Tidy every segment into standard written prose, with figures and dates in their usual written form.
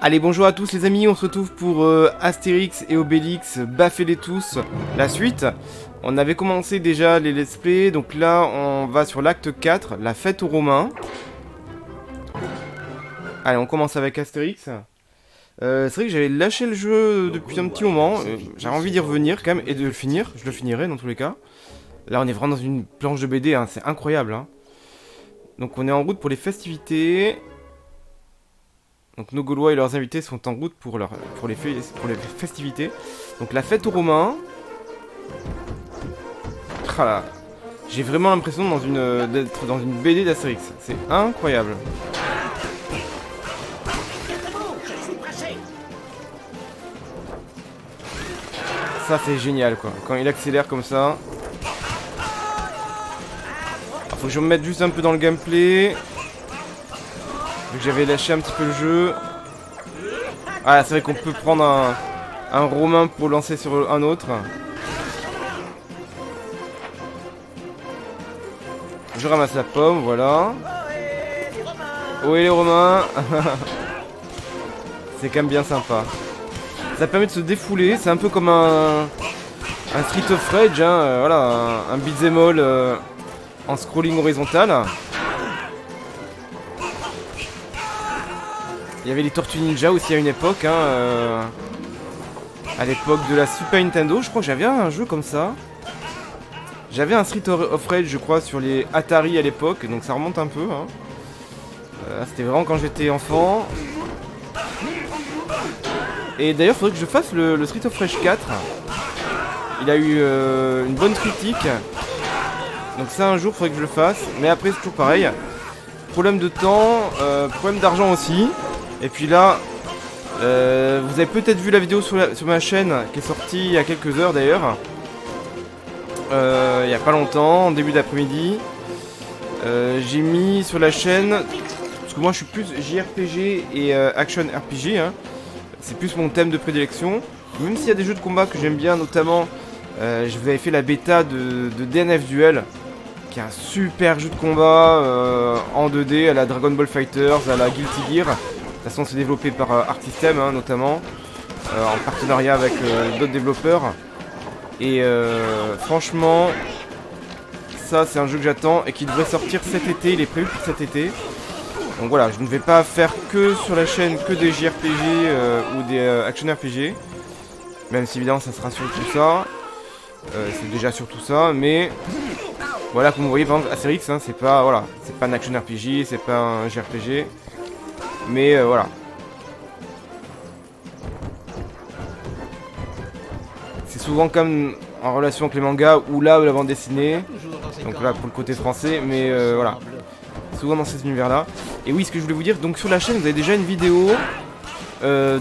Allez, bonjour à tous les amis, on se retrouve pour Astérix et Obélix, baffez-les tous, la suite. On avait commencé déjà les let's play, donc là on va sur l'acte 4, la fête aux Romains. Allez, on commence avec Astérix. C'est vrai que j'avais lâché le jeu depuis un petit moment, j'avais envie d'y revenir quand même et de le finir, je le finirai dans tous les cas. Là on est vraiment dans une planche de BD, hein, c'est incroyable. Hein. Donc on est en route pour les festivités. Donc nos Gaulois et leurs invités sont en route pour les festivités. Donc la fête aux Romains. Ah là. J'ai vraiment l'impression d'être dans une BD d'Astérix. C'est incroyable. Ça c'est génial quoi. Quand il accélère comme ça. Alors, faut que je me mette juste un peu dans le gameplay. Vu que j'avais lâché un petit peu le jeu. Ah, c'est vrai qu'on peut prendre un Romain pour lancer sur un autre. Je ramasse la pomme, voilà. Ohé les Romains. C'est quand même bien sympa. Ça permet de se défouler, c'est un peu comme un Street of Rage, hein, voilà, un beat'em all en scrolling horizontal. Il y avait les Tortues Ninja aussi à une époque, hein, à l'époque de la Super Nintendo. Je crois que j'avais un jeu comme ça. J'avais un Street of Rage, je crois, sur les Atari à l'époque, donc ça remonte un peu. Hein. C'était vraiment quand j'étais enfant. Et d'ailleurs, il faudrait que je fasse le Street of Rage 4. Il a eu une bonne critique. Donc ça, un jour, il faudrait que je le fasse. Mais après, c'est toujours pareil. Problème de temps, problème d'argent aussi. Et puis là, vous avez peut-être vu la vidéo sur ma chaîne qui est sortie il y a quelques heures d'ailleurs. Il n'y a pas longtemps, en début d'après-midi. J'ai mis sur la chaîne, parce que moi je suis plus JRPG et Action RPG. Hein. C'est plus mon thème de prédilection. Même s'il y a des jeux de combat que j'aime bien, notamment, je vous avais fait la bêta de DNF Duel. Qui est un super jeu de combat en 2D à la Dragon Ball Fighters, à la Guilty Gear. De toute façon, c'est développé par Arc System, hein, notamment, en partenariat avec d'autres développeurs. Et franchement, ça, c'est un jeu que j'attends et qui devrait sortir cet été. Il est prévu pour cet été. Donc voilà, je ne vais pas faire que sur la chaîne que des JRPG ou des Action RPG. Même si évidemment, ça sera sur tout ça. C'est déjà sur tout ça, mais... Voilà, comme vous voyez, par exemple, Astérix, hein, c'est pas un action RPG, c'est pas un JRPG, mais voilà. C'est souvent comme en relation avec les mangas ou là, la bande dessinée, donc là pour le côté français, mais voilà. Souvent dans cet univers-là. Et oui, ce que je voulais vous dire, donc sur la chaîne, vous avez déjà une vidéo que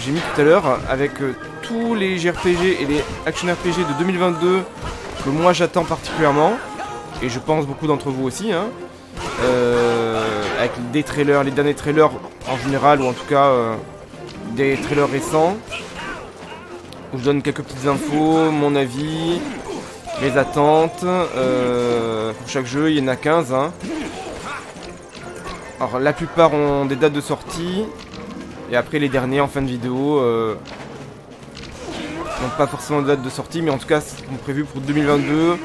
j'ai mis tout à l'heure avec tous les JRPG et les action RPG de 2022. Que moi j'attends particulièrement, et je pense beaucoup d'entre vous aussi, hein, avec des trailers, les derniers trailers en général, ou en tout cas des trailers récents, où je donne quelques petites infos, mon avis, mes attentes, pour chaque jeu, il y en a 15. Hein. Alors la plupart ont des dates de sortie, et après les derniers en fin de vidéo... n'ont pas forcément de date de sortie, mais en tout cas sont prévus pour 2022.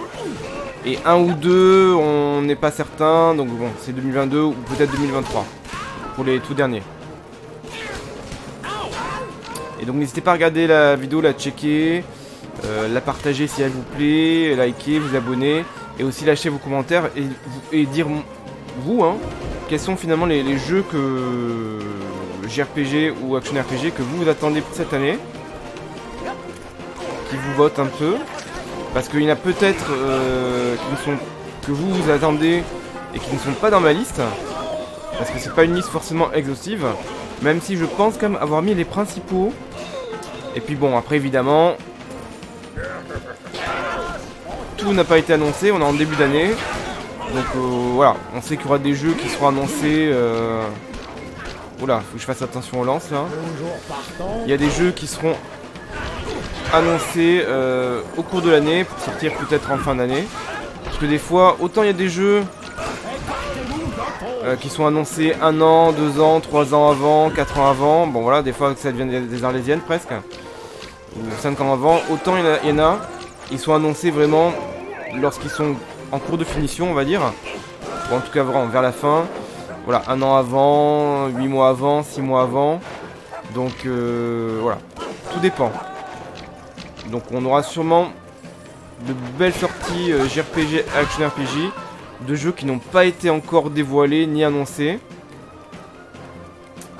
Et un ou deux, on n'est pas certain, donc bon, c'est 2022 ou peut-être 2023 pour les tout derniers. Et donc n'hésitez pas à regarder la vidéo, la checker, la partager si elle vous plaît, liker, vous abonner, et aussi lâcher vos commentaires et dire vous, hein, quels sont finalement les jeux que JRPG ou Action RPG que vous attendez pour cette année. Qui vous vote un peu, parce qu'il y en a peut-être que vous attendez et qui ne sont pas dans ma liste, parce que c'est pas une liste forcément exhaustive, même si je pense quand même avoir mis les principaux. Et puis bon, après évidemment, tout n'a pas été annoncé, on est en début d'année, donc voilà, on sait qu'il y aura des jeux qui seront annoncés. Oula, faut que je fasse attention aux lances là. Il y a des jeux qui seront annoncé au cours de l'année pour sortir peut-être en fin d'année, parce que des fois autant il y a des jeux qui sont annoncés 1 an, 2 ans, 3 ans avant, 4 ans avant. Bon voilà, des fois ça devient des arlésiennes presque. Ou 5 ans avant. Autant il y en a, ils sont annoncés vraiment lorsqu'ils sont en cours de finition, on va dire. Ou en tout cas vraiment vers la fin. Voilà, 1 an avant, 8 mois avant, 6 mois avant. Donc voilà, tout dépend. Donc on aura sûrement de belles sorties JRPG, Action RPG, de jeux qui n'ont pas été encore dévoilés ni annoncés.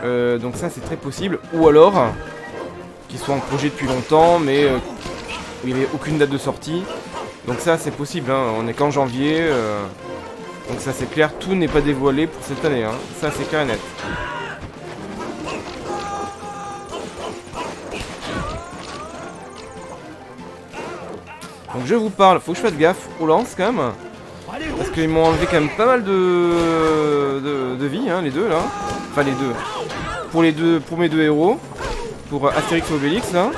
Donc ça c'est très possible. Ou alors, qu'ils soient en projet depuis longtemps, mais où il n'y avait aucune date de sortie. Donc ça c'est possible, hein. On est qu'en janvier. Donc ça c'est clair, tout n'est pas dévoilé pour cette année. Hein. Ça c'est clair et net. Donc je vous parle, faut que je fasse gaffe aux lances quand même. Parce qu'ils m'ont enlevé quand même pas mal de vie, hein, les deux là. Enfin les deux. Pour mes deux héros. Pour Astérix et Obélix là.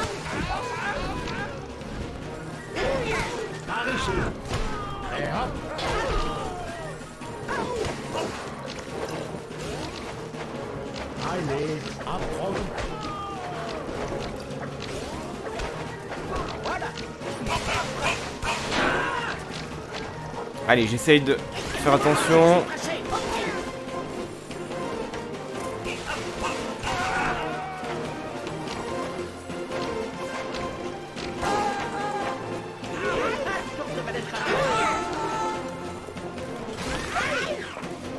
Allez, j'essaye de faire attention.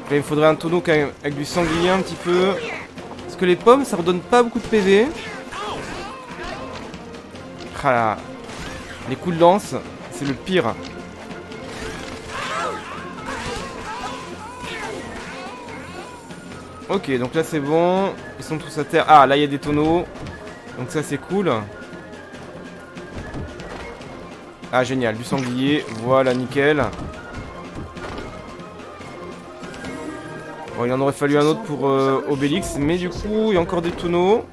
Là, il me faudrait un tonneau quand même, avec du sanglier un petit peu. Parce que les pommes, ça redonne pas beaucoup de PV. Ah là. Les coups de lance, c'est le pire. Ok, donc là c'est bon. Ils sont tous à terre. Ah, là il y a des tonneaux. Donc ça c'est cool. Ah, génial, du sanglier. Voilà, nickel. Bon, il en aurait fallu un autre pour Obélix. Mais du coup, il y a encore des tonneaux.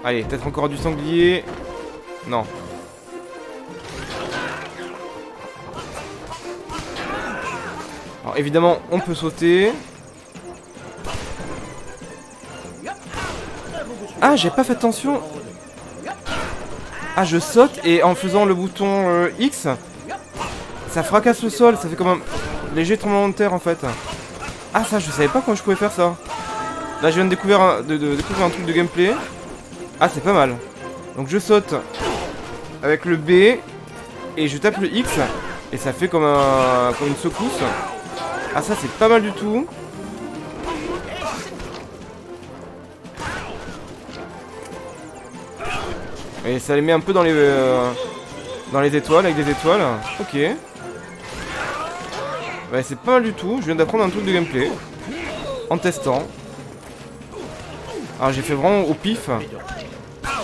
Allez, peut-être encore du sanglier. Non. Alors évidemment, on peut sauter. Ah, j'ai pas fait attention. Ah, je saute et en faisant le bouton X, ça fracasse le sol. Ça fait comme un léger tremblement de terre en fait. Ah, ça, je savais pas quand je pouvais faire ça. Là, je viens de découvrir un truc de gameplay. Ah, c'est pas mal. Donc je saute avec le B et je tape le X et ça fait comme une secousse. Ah, ça, c'est pas mal du tout. Et ça les met un peu dans les étoiles, avec des étoiles. Ok. Ouais, c'est pas mal du tout. Je viens d'apprendre un truc de gameplay. En testant. Alors j'ai fait vraiment au pif. Parce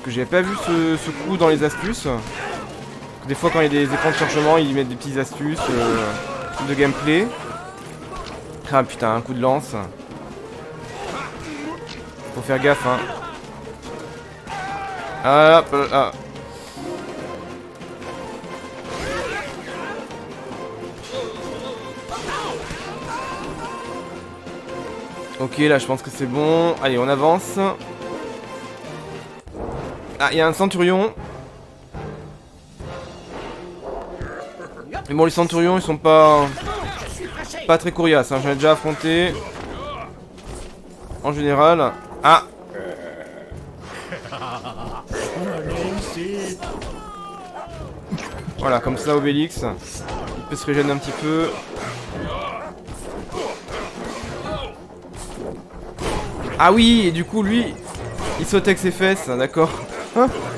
que j'avais pas vu ce coup dans les astuces. Des fois quand il y a des écrans de chargement, ils mettent des petites astuces de gameplay. Ah putain, un coup de lance. Faut faire gaffe, hein. Ah, ah. Ok, là je pense que c'est bon. Allez, on avance. Ah, il y a un centurion. Mais bon, les centurions, ils sont pas très coriaces, hein. J'en ai déjà affronté. En général. Ah. Voilà, comme ça, Obélix, il peut se régénérer un petit peu. Ah oui, et du coup, lui, il saute avec ses fesses, d'accord.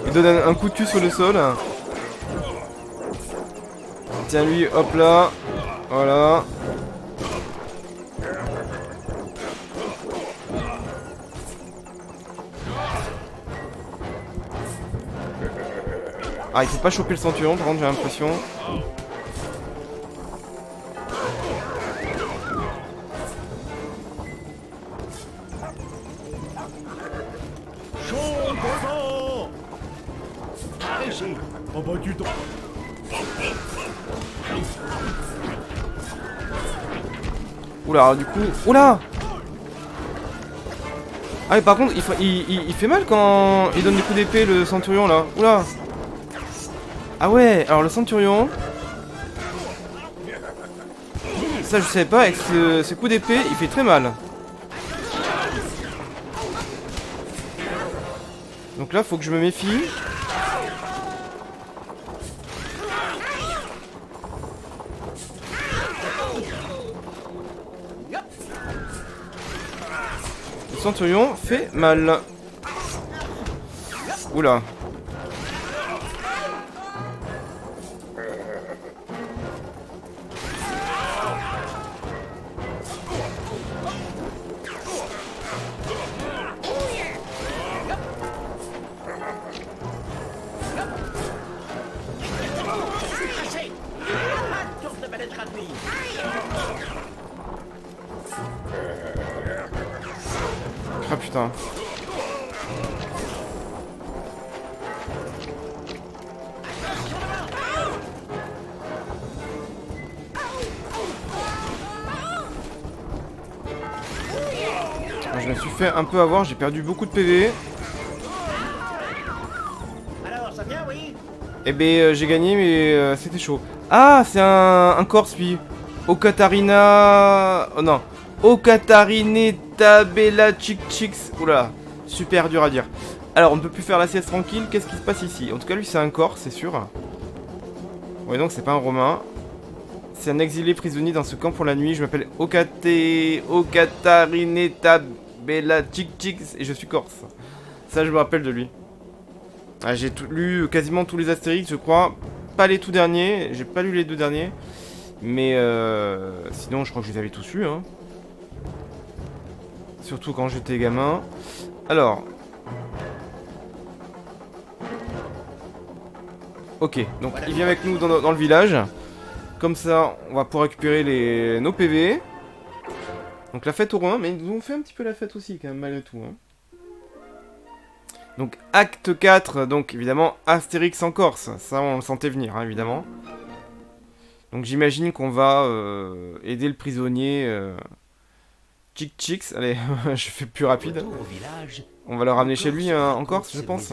Il donne un coup de cul sur le sol. Tiens, lui, hop là. Voilà. Ah, il faut pas choper le centurion, par contre, j'ai l'impression. Oula, alors, du coup... Oula. Ah mais par contre, il fait mal quand il donne des coups d'épée, le centurion, là. Oula. Ah ouais, alors le centurion... Ça, je savais pas, avec ce coup d'épée, il fait très mal. Donc là, faut que je me méfie. Le centurion fait mal. Oula. Ah putain. Je me suis fait un peu avoir, j'ai perdu beaucoup de PV. Alors, ça vient, oui. Eh ben j'ai gagné mais c'était chaud. Ah c'est un corse lui. Okatarina... Oh non. Okatarine Tabella Chick Chicks. Oula. Super dur à dire. Alors on ne peut plus faire la sieste tranquille. Qu'est-ce qui se passe ici? En tout cas lui c'est un corse c'est sûr. Ouais donc c'est pas un romain. C'est un exilé prisonnier dans ce camp pour la nuit. Je m'appelle Okatarine Tabella Chick Chicks et je suis corse. Ça je me rappelle de lui. Ah, j'ai lu quasiment tous les Astérix, je crois. Pas les tout derniers, j'ai pas lu les 2 derniers. Mais sinon, je crois que je les avais tous lus. Hein. Surtout quand j'étais gamin. Alors. Ok, donc il vient avec nous dans le village. Comme ça, on va pouvoir récupérer nos PV. Donc la fête aux Romains, mais ils nous ont fait un petit peu la fête aussi, quand même, malgré tout. Hein. Donc acte 4, donc évidemment Astérix en Corse, ça on le sentait venir hein, évidemment. Donc j'imagine qu'on va aider le prisonnier Chick Chicks, allez je fais plus rapide. On va le ramener chez lui en Corse je pense.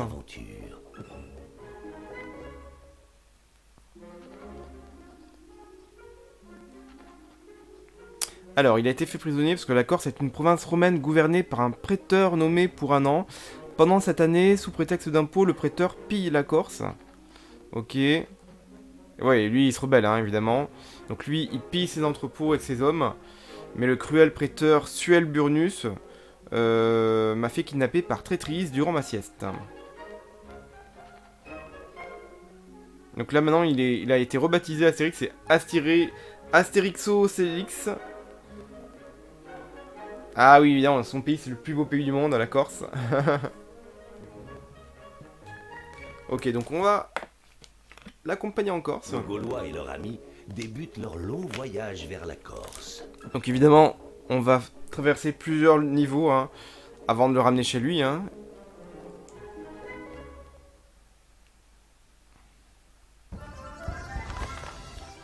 Alors il a été fait prisonnier parce que la Corse est une province romaine gouvernée par un préteur nommé pour un an. Pendant cette année, sous prétexte d'impôt, le préteur pille la Corse. Ok. Ouais, lui, il se rebelle, hein, évidemment. Donc lui, il pille ses entrepôts avec ses hommes. Mais le cruel préteur Suel Burnus m'a fait kidnapper par traîtrise durant ma sieste. Donc là, maintenant, il a été rebaptisé Astérix. C'est Astérixo Célix. Ah oui, évidemment, son pays, c'est le plus beau pays du monde, la Corse. Ok, donc on va l'accompagner en Corse. Les Gaulois et leurs amis débutent leur long voyage vers la Corse. Donc évidemment, on va traverser plusieurs niveaux hein, avant de le ramener chez lui. Hein.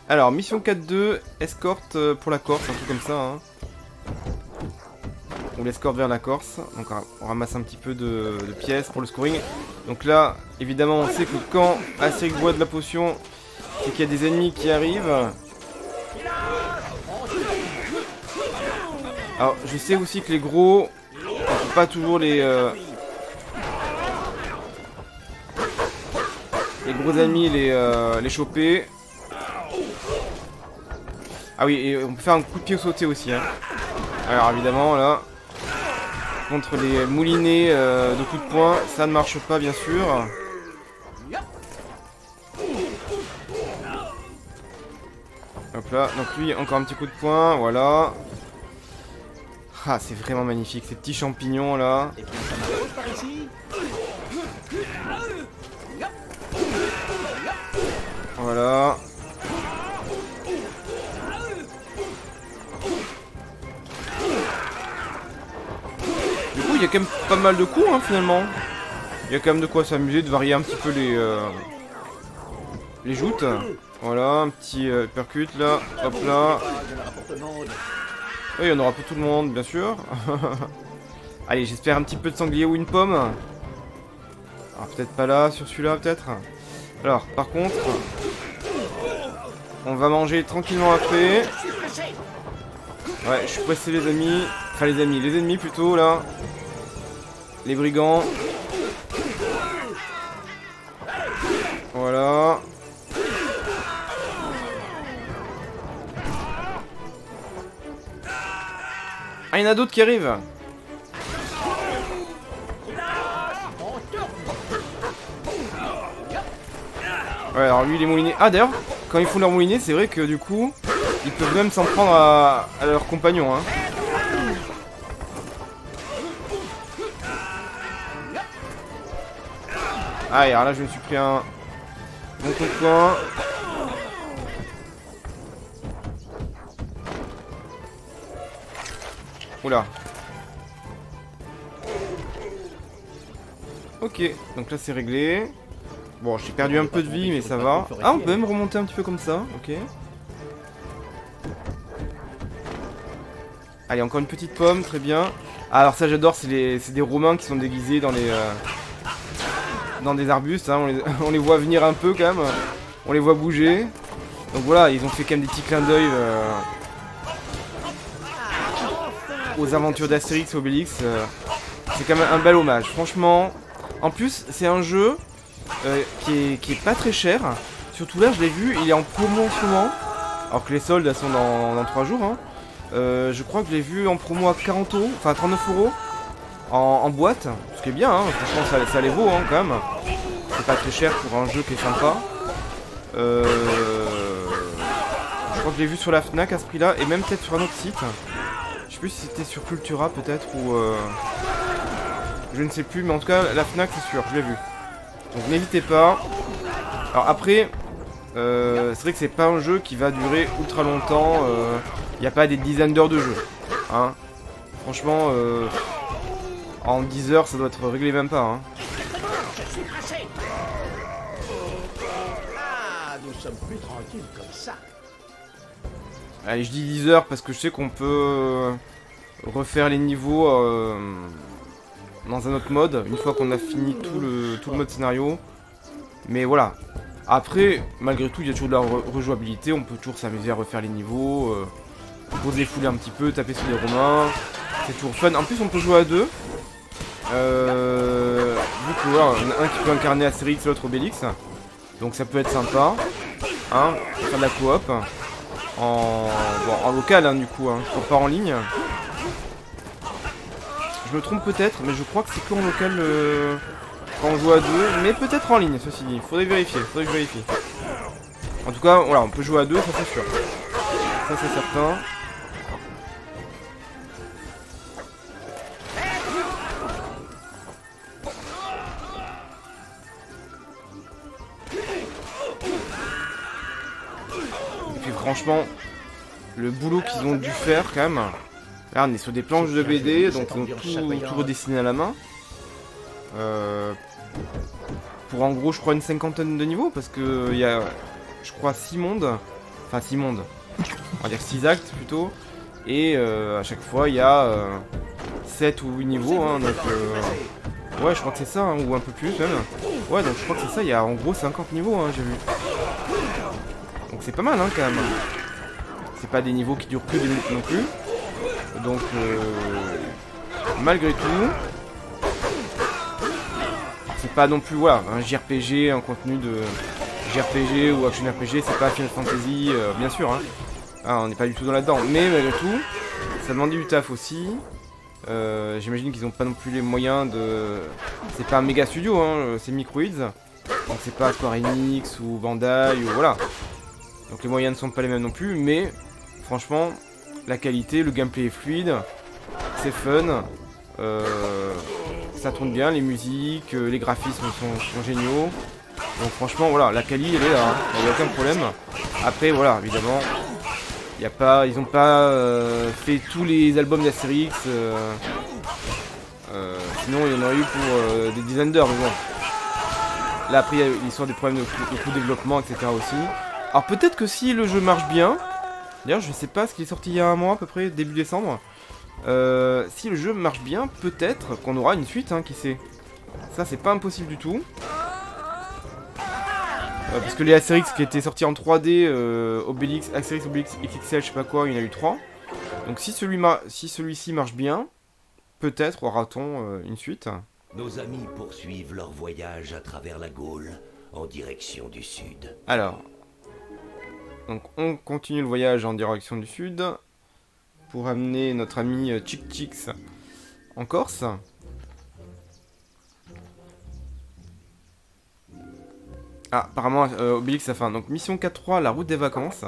Alors, mission 4.2, escorte pour la Corse, un truc comme ça. Hein. On l'escorte vers la Corse, donc on ramasse un petit peu de pièces pour le scoring. Donc là, évidemment, on sait que quand Astérix boit de la potion, c'est qu'il y a des ennemis qui arrivent. Alors, je sais aussi que les gros, on peut pas toujours les gros ennemis les choper. Ah oui, et on peut faire un coup de pied au sauté aussi. Hein. Alors évidemment, là... Contre les moulinets de coups de poing, ça ne marche pas bien sûr. Hop là, donc lui encore un petit coup de poing, voilà. Ah c'est vraiment magnifique ces petits champignons là. Voilà. Il y a quand même pas mal de coups hein, finalement. Il y a quand même de quoi s'amuser, de varier un petit peu les joutes. Voilà, un petit percute là, hop là. Oui, il y en aura pour tout le monde, bien sûr. Allez, j'espère un petit peu de sanglier ou une pomme. Alors, peut-être pas là, sur celui-là, peut-être. Alors, par contre, on va manger tranquillement après. Ouais, je suis pressé, les amis. Enfin, les ennemis plutôt, là. Les brigands. Voilà. Ah, il y en a d'autres qui arrivent. Ouais, alors lui il est mouliné. Ah d'ailleurs, quand ils font leur moulinet, c'est vrai que du coup, ils peuvent même s'en prendre à leurs compagnons. Hein. Ah, et alors là je me suis pris un bon coup de poing. Oula. Ok, donc là c'est réglé. Bon, j'ai perdu un peu de vie, mais ça va. Ah, on peut même remonter un petit peu comme ça, ok. Allez, encore une petite pomme, très bien. Ah, alors ça j'adore, c'est des Romains qui sont déguisés dans des arbustes, hein. On les voit venir un peu quand même. On les voit bouger. Donc voilà, ils ont fait quand même des petits clins d'œil aux aventures d'Astérix et Obélix. C'est quand même un bel hommage, franchement. En plus, c'est un jeu qui est pas très cher. Surtout là, je l'ai vu, il est en promo en ce moment. Alors que les soldes elles sont dans 3 jours. Hein. Je crois que je l'ai vu en promo à 40 euros, enfin 39 euros en boîte. Ce qui est bien, hein. Franchement, ça les vaut hein, quand même. C'est pas très cher pour un jeu qui est sympa. Je crois que je l'ai vu sur la Fnac à ce prix-là, et même peut-être sur un autre site. Je sais plus si c'était sur Cultura peut-être ou je ne sais plus, mais en tout cas la Fnac c'est sûr, je l'ai vu. Donc n'hésitez pas. Alors après, c'est vrai que c'est pas un jeu qui va durer ultra longtemps. Il n'y a pas des dizaines d'heures de jeu. Hein. Franchement, en 10 heures ça doit être réglé même pas. Hein. Ah, nous sommes plus tranquilles comme ça. Allez, je dis 10 heures parce que je sais qu'on peut refaire les niveaux dans un autre mode, une fois qu'on a fini tout le mode scénario. Mais voilà. Après, malgré tout, il y a toujours de la rejouabilité, on peut toujours s'amuser à refaire les niveaux, pour se défouler un petit peu, taper sur les Romains. C'est toujours fun. En plus, on peut jouer à deux. Vu que voilà, un qui peut incarner Astérix et l'autre Obélix. Donc ça peut être sympa. Hein, faire de la coop. En local hein, du coup, hein, pas en ligne. Je me trompe peut-être, mais je crois que c'est que en local quand on joue à deux, mais peut-être en ligne, ceci dit. Faudrait vérifier, que je vérifie. En tout cas, voilà, on peut jouer à deux, ça c'est sûr. Ça c'est certain. Et puis franchement, le boulot qu'ils ont dû faire quand même. Là on est sur des planches de BD, donc ils ont tout redessiné à la main. Pour en gros je crois une cinquantaine de niveaux, parce que il y a je crois 6 mondes. Enfin 6 mondes. On va dire 6 actes plutôt. Et à chaque fois il y a 7 ou 8 niveaux. Hein, donc ouais je crois que c'est ça, hein, ou un peu plus même. Ouais donc je crois que c'est ça, il y a en gros 50 niveaux hein, j'ai vu. Donc c'est pas mal hein, quand même. C'est pas des niveaux qui durent que des minutes non plus. Donc malgré tout, c'est pas non plus voilà, un JRPG, un contenu de JRPG ou action RPG, c'est pas Final Fantasy, bien sûr. Hein. Ah, on n'est pas du tout dans là-dedans. Mais malgré tout, ça demande du taf aussi. J'imagine qu'ils ont pas non plus les moyens de... C'est pas un méga studio, hein, c'est Microids. Donc c'est pas Square Enix ou Bandai ou voilà. Donc les moyens ne sont pas les mêmes non plus, mais franchement, la qualité, le gameplay est fluide, c'est fun, ça tourne bien, les musiques, les graphismes sont géniaux. Donc franchement, voilà, la qualité elle est là, il n'y a aucun problème. Après, voilà, évidemment, ils n'ont pas fait tous les albums d'Astérix, sinon il y en aurait eu pour des dizaines d'heures, mais bon. Là après, il y a l'histoire des problèmes de coût de développement, etc. aussi. Alors peut-être que si le jeu marche bien, D'ailleurs, je sais pas ce qui est sorti il y a un mois à peu près, début décembre. Si le jeu marche bien, peut-être qu'on aura une suite, hein, qui sait. Ça, c'est pas impossible du tout. Parce que les Astérix qui étaient sortis en 3D, Obélix, Astérix, Obélix, XXL, je sais pas quoi, il y en a eu 3. Donc si celui-ci marche bien, peut-être aura-t-on une suite. Nos amis poursuivent leur voyage à travers la Gaule, en direction du sud. Alors, donc on continue le voyage en direction du sud, pour amener notre ami Chick Chicks en Corse. Ah, apparemment, Obélix a faim. Donc, mission 4.3, la route des vacances.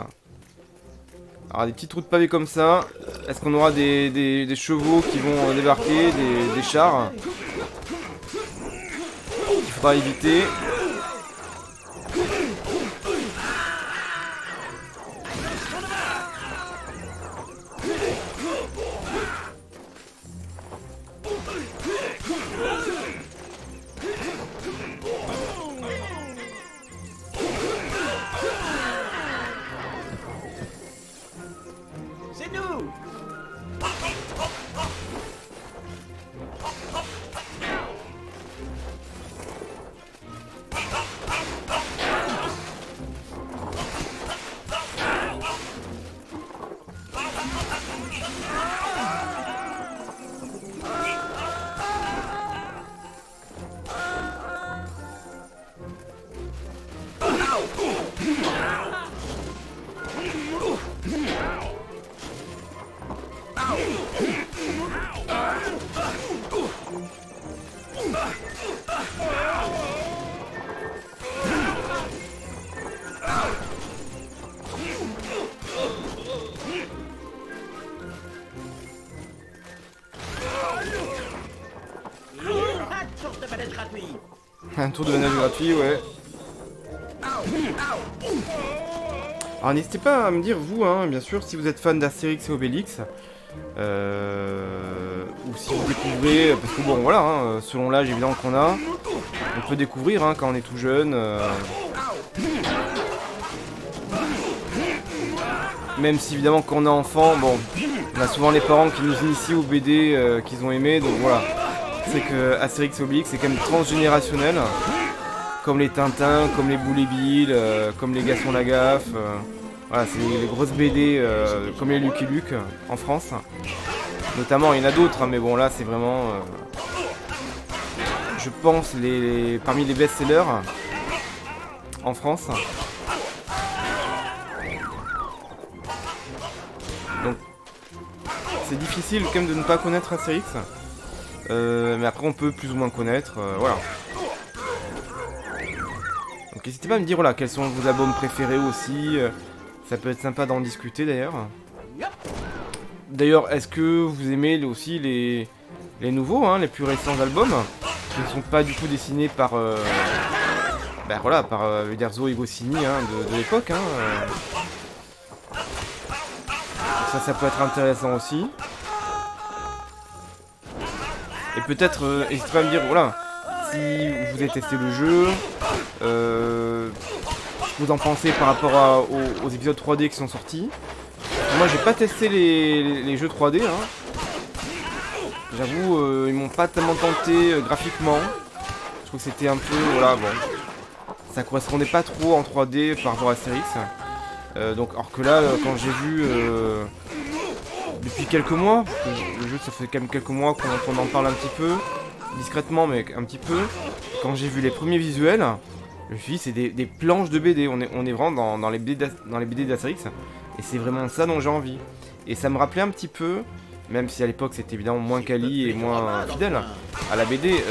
Alors, des petites routes pavées comme ça. Est-ce qu'on aura des chevaux qui vont débarquer, des chars qu'il faudra éviter. C'est nous! Un tour de manège gratuit, ouais. Alors n'hésitez pas à me dire, vous, hein, bien sûr, si vous êtes fan d'Astérix et Obélix. Ou si vous découvrez, parce que bon, voilà, hein, selon l'âge évidemment qu'on a, on peut découvrir hein, quand on est tout jeune. Même si évidemment quand on est enfant, bon, on a souvent les parents qui nous initient aux BD qu'ils ont aimé, donc voilà. C'est que Astérix et Obélix c'est quand même transgénérationnel, comme les Tintins, comme les Boulet Bill, comme les Gaston Lagaffe. Voilà, c'est les grosses BD comme les Lucky Luke en France. Notamment, il y en a d'autres, hein, mais bon là c'est vraiment, je pense, parmi les best-sellers en France. Donc c'est difficile quand même de ne pas connaître Astérix. Mais après on peut plus ou moins connaître, voilà. Donc n'hésitez pas à me dire voilà, quels sont vos albums préférés aussi. Ça peut être sympa d'en discuter d'ailleurs. D'ailleurs, est-ce que vous aimez aussi les nouveaux, hein, les plus récents albums, qui ne sont pas du tout dessinés par ben voilà, par Uderzo et Goscinny hein, de l'époque. Hein, ça peut être intéressant aussi. Et peut-être, n'hésitez pas à me dire, voilà, si vous avez testé le jeu, vous en pensez par rapport aux épisodes 3D qui sont sortis. Moi, j'ai pas testé les jeux 3D. Hein. J'avoue, ils m'ont pas tellement tenté graphiquement. Je trouve que c'était un peu, voilà, bon, ça correspondait pas trop en 3D par rapport à Astérix. Donc, alors que là, quand j'ai vu depuis quelques mois, parce que le jeu ça fait quand même quelques mois qu'on en parle un petit peu, discrètement mais un petit peu, quand j'ai vu les premiers visuels, je me suis dit c'est des planches de BD, on est vraiment dans les BD d'Astérix, et c'est vraiment ça dont j'ai envie. Et ça me rappelait un petit peu, même si à l'époque c'était évidemment moins quali et moins fidèle à la BD,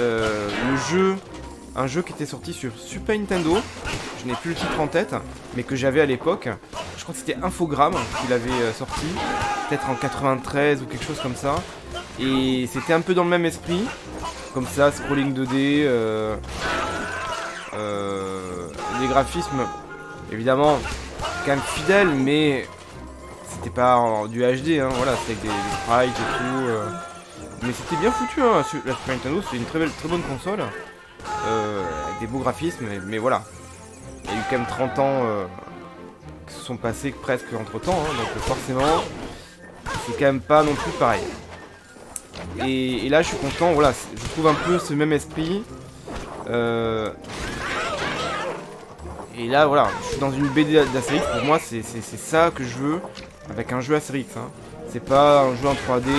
un jeu qui était sorti sur Super Nintendo, je n'ai plus le titre en tête, mais que j'avais à l'époque. Je crois que c'était Infogrames qu'il avait sorti, peut-être en 93 ou quelque chose comme ça. Et c'était un peu dans le même esprit, comme ça, scrolling 2D, des graphismes, évidemment, quand même fidèles, mais c'était pas du HD, hein, voilà, c'était avec des sprites et tout. Mais c'était bien foutu, hein, la Super Nintendo, c'était une très bonne console. Avec des beaux graphismes, mais voilà. Il y a eu quand même 30 ans que qui se sont passés presque entre temps, hein, donc forcément c'est quand même pas non plus pareil. Et là je suis content, voilà, je trouve un peu ce même esprit. Et là voilà, je suis dans une BD d'Astérix, pour moi c'est ça que je veux avec un jeu Astérix. Hein. C'est pas un jeu en 3D,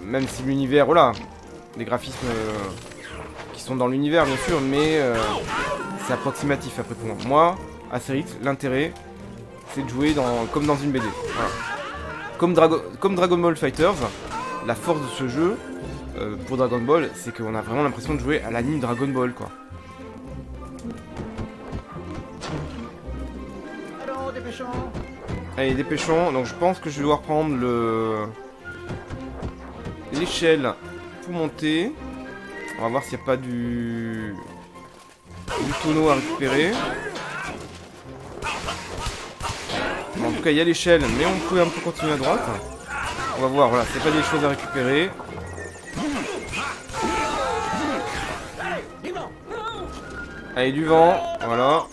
même si l'univers, voilà, des graphismes qui sont dans l'univers bien sûr, mais c'est approximatif après pour moi. Moi, Astérix, l'intérêt c'est de jouer comme dans une BD. Voilà. Comme Dragon Ball Fighters, la force de ce jeu pour Dragon Ball, c'est qu'on a vraiment l'impression de jouer à l'anime Dragon Ball quoi. Alors, dépêchons. Allez, dépêchons. Donc je pense que je vais devoir prendre l'échelle pour monter. On va voir s'il n'y a pas du tonneau à récupérer. Bon, en tout cas, il y a l'échelle, mais on peut un peu continuer à droite. On va voir, voilà, c'est pas des choses à récupérer. Allez, du vent, voilà.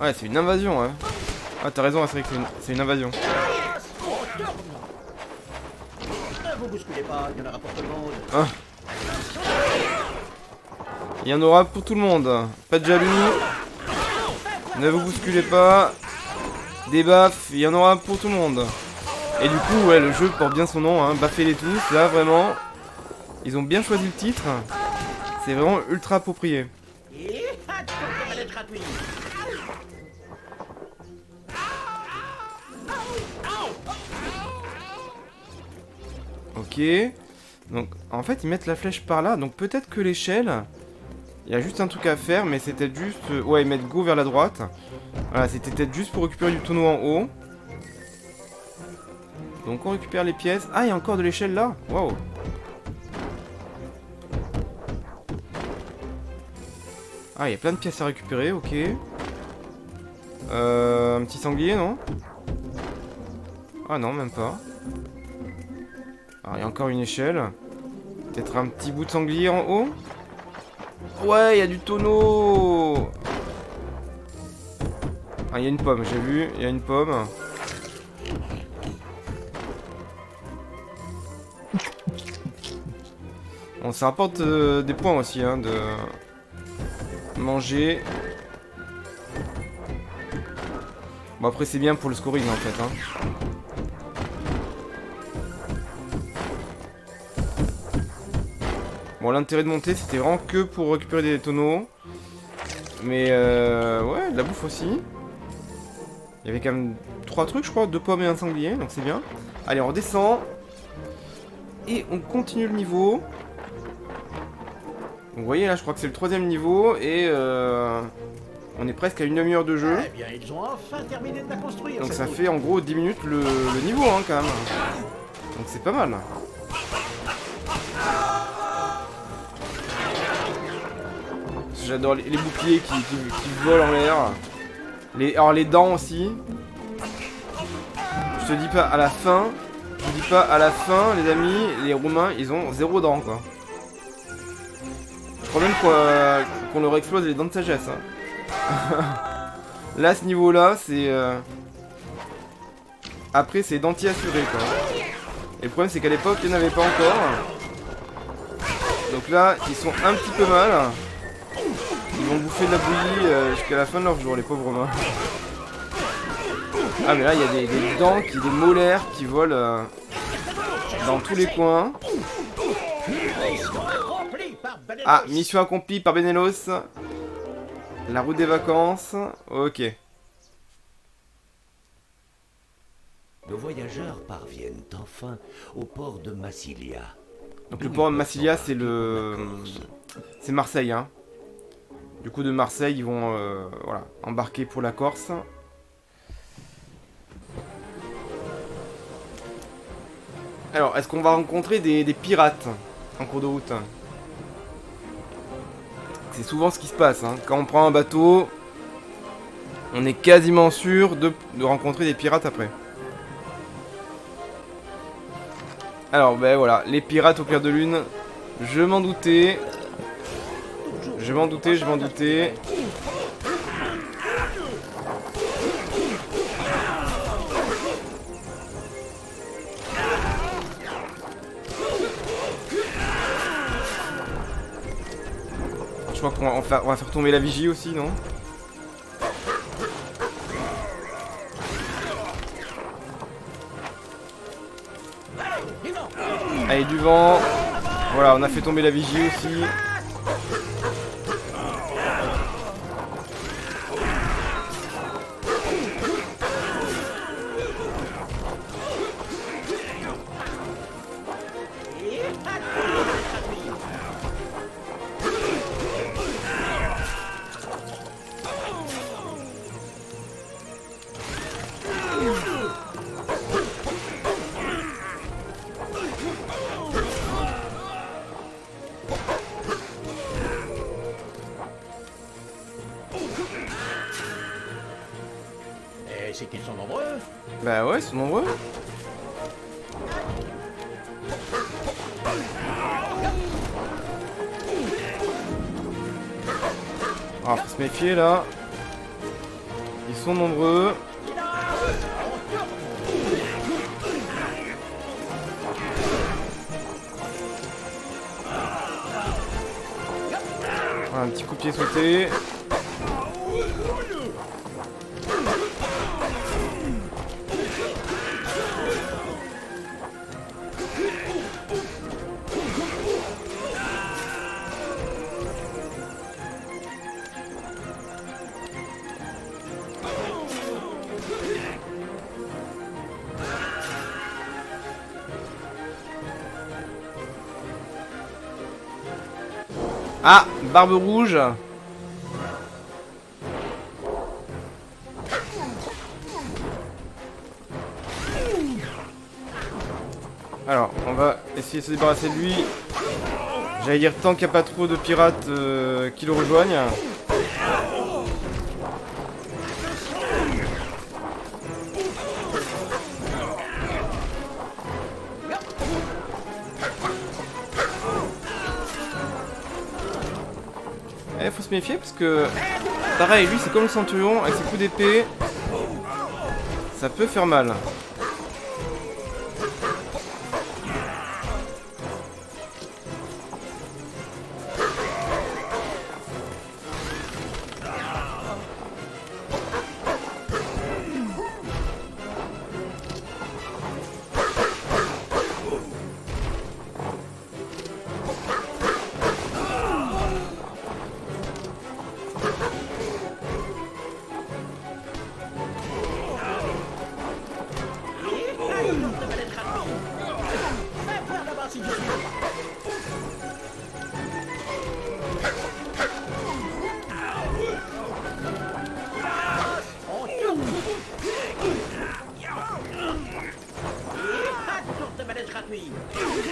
Ouais, c'est une invasion, ouais. Ah, t'as raison, Astérix, c'est une invasion. Vous bousculez pas, il y en aura pour tout le monde. Ah. Il y en aura pour tout le monde. Pas de jaloux. Ne vous bousculez pas. Des baffes, il y en aura pour tout le monde. Et du coup, ouais, le jeu porte bien son nom, hein. Baffez-les tous. Là, vraiment, ils ont bien choisi le titre. C'est vraiment ultra approprié. Ok. Donc, en fait, ils mettent la flèche par là. Donc, peut-être que l'échelle... Il y a juste un truc à faire, mais c'est peut-être juste... Ouais, ils mettent go vers la droite. Voilà, c'était peut-être juste pour récupérer du tonneau en haut. Donc, on récupère les pièces. Ah, il y a encore de l'échelle là. Waouh. Ah, il y a plein de pièces à récupérer, ok. Un petit sanglier, non? Ah non, même pas. Alors, il y a encore une échelle. Peut-être un petit bout de sanglier en haut. Ouais, il y a du tonneau. Ah, il y a une pomme, j'ai vu. Il y a une pomme. Bon, ça rapporte des points aussi, hein, de manger. Bon, après, c'est bien pour le scoring, en fait, hein. Bon, l'intérêt de monter, c'était vraiment que pour récupérer des tonneaux. Mais, ouais, de la bouffe aussi. Il y avait quand même 3 trucs, je crois. 2 pommes et un sanglier, donc c'est bien. Allez, on redescend. Et on continue le niveau. Donc, vous voyez, là, je crois que c'est le 3ème niveau. Et, on est presque à une demi-heure de jeu. Eh bien, ils ont enfin terminé de la construire. Donc, ça fait en gros 10 minutes le niveau, hein, quand même. Donc, c'est pas mal. J'adore les boucliers qui volent en l'air. Alors les dents aussi. Je te dis pas à la fin. Je te dis pas à la fin, les amis, les Roumains, ils ont 0 dents quoi. Je crois même qu'on leur explose les dents de sagesse. Hein. Là, à ce niveau-là, c'est... Après, c'est dentier assuré quoi. Et le problème, c'est qu'à l'époque, il n'y en avait pas encore. Donc là, ils sont un petit peu mal. Ils vont bouffer de la bouillie jusqu'à la fin de leur jour, les pauvres mains. Ah, mais là, il y a des dents, des molaires qui volent dans tous les coins. Ah, mission accomplie par Benelos. La route des vacances. Ok. Nos voyageurs parviennent enfin au port de Massilia. Donc le port de Massilia, c'est c'est Marseille, hein. Du coup, de Marseille, ils vont voilà, embarquer pour la Corse. Alors, est-ce qu'on va rencontrer des pirates en cours de route? C'est souvent ce qui se passe, hein. Quand on prend un bateau, on est quasiment sûr de rencontrer des pirates après. Alors, ben voilà, les pirates au clair de lune. Je m'en doutais. Je m'en doutais, je m'en doutais. Je crois qu'on va faire tomber la vigie aussi, non? Allez, du vent. Voilà, on a fait tomber la vigie aussi. Et c'est qu'ils sont nombreux. Bah ouais, ils sont nombreux. Ah, faut se méfier là. Ils sont nombreux. Un petit coup de pied sauté. Ah, barbe rouge. Alors, on va essayer de se débarrasser de lui. J'allais dire tant qu'il n'y a pas trop de pirates qui le rejoignent. Eh, faut se méfier parce que... Pareil, lui c'est comme le centurion, avec ses coups d'épée. Ça peut faire mal.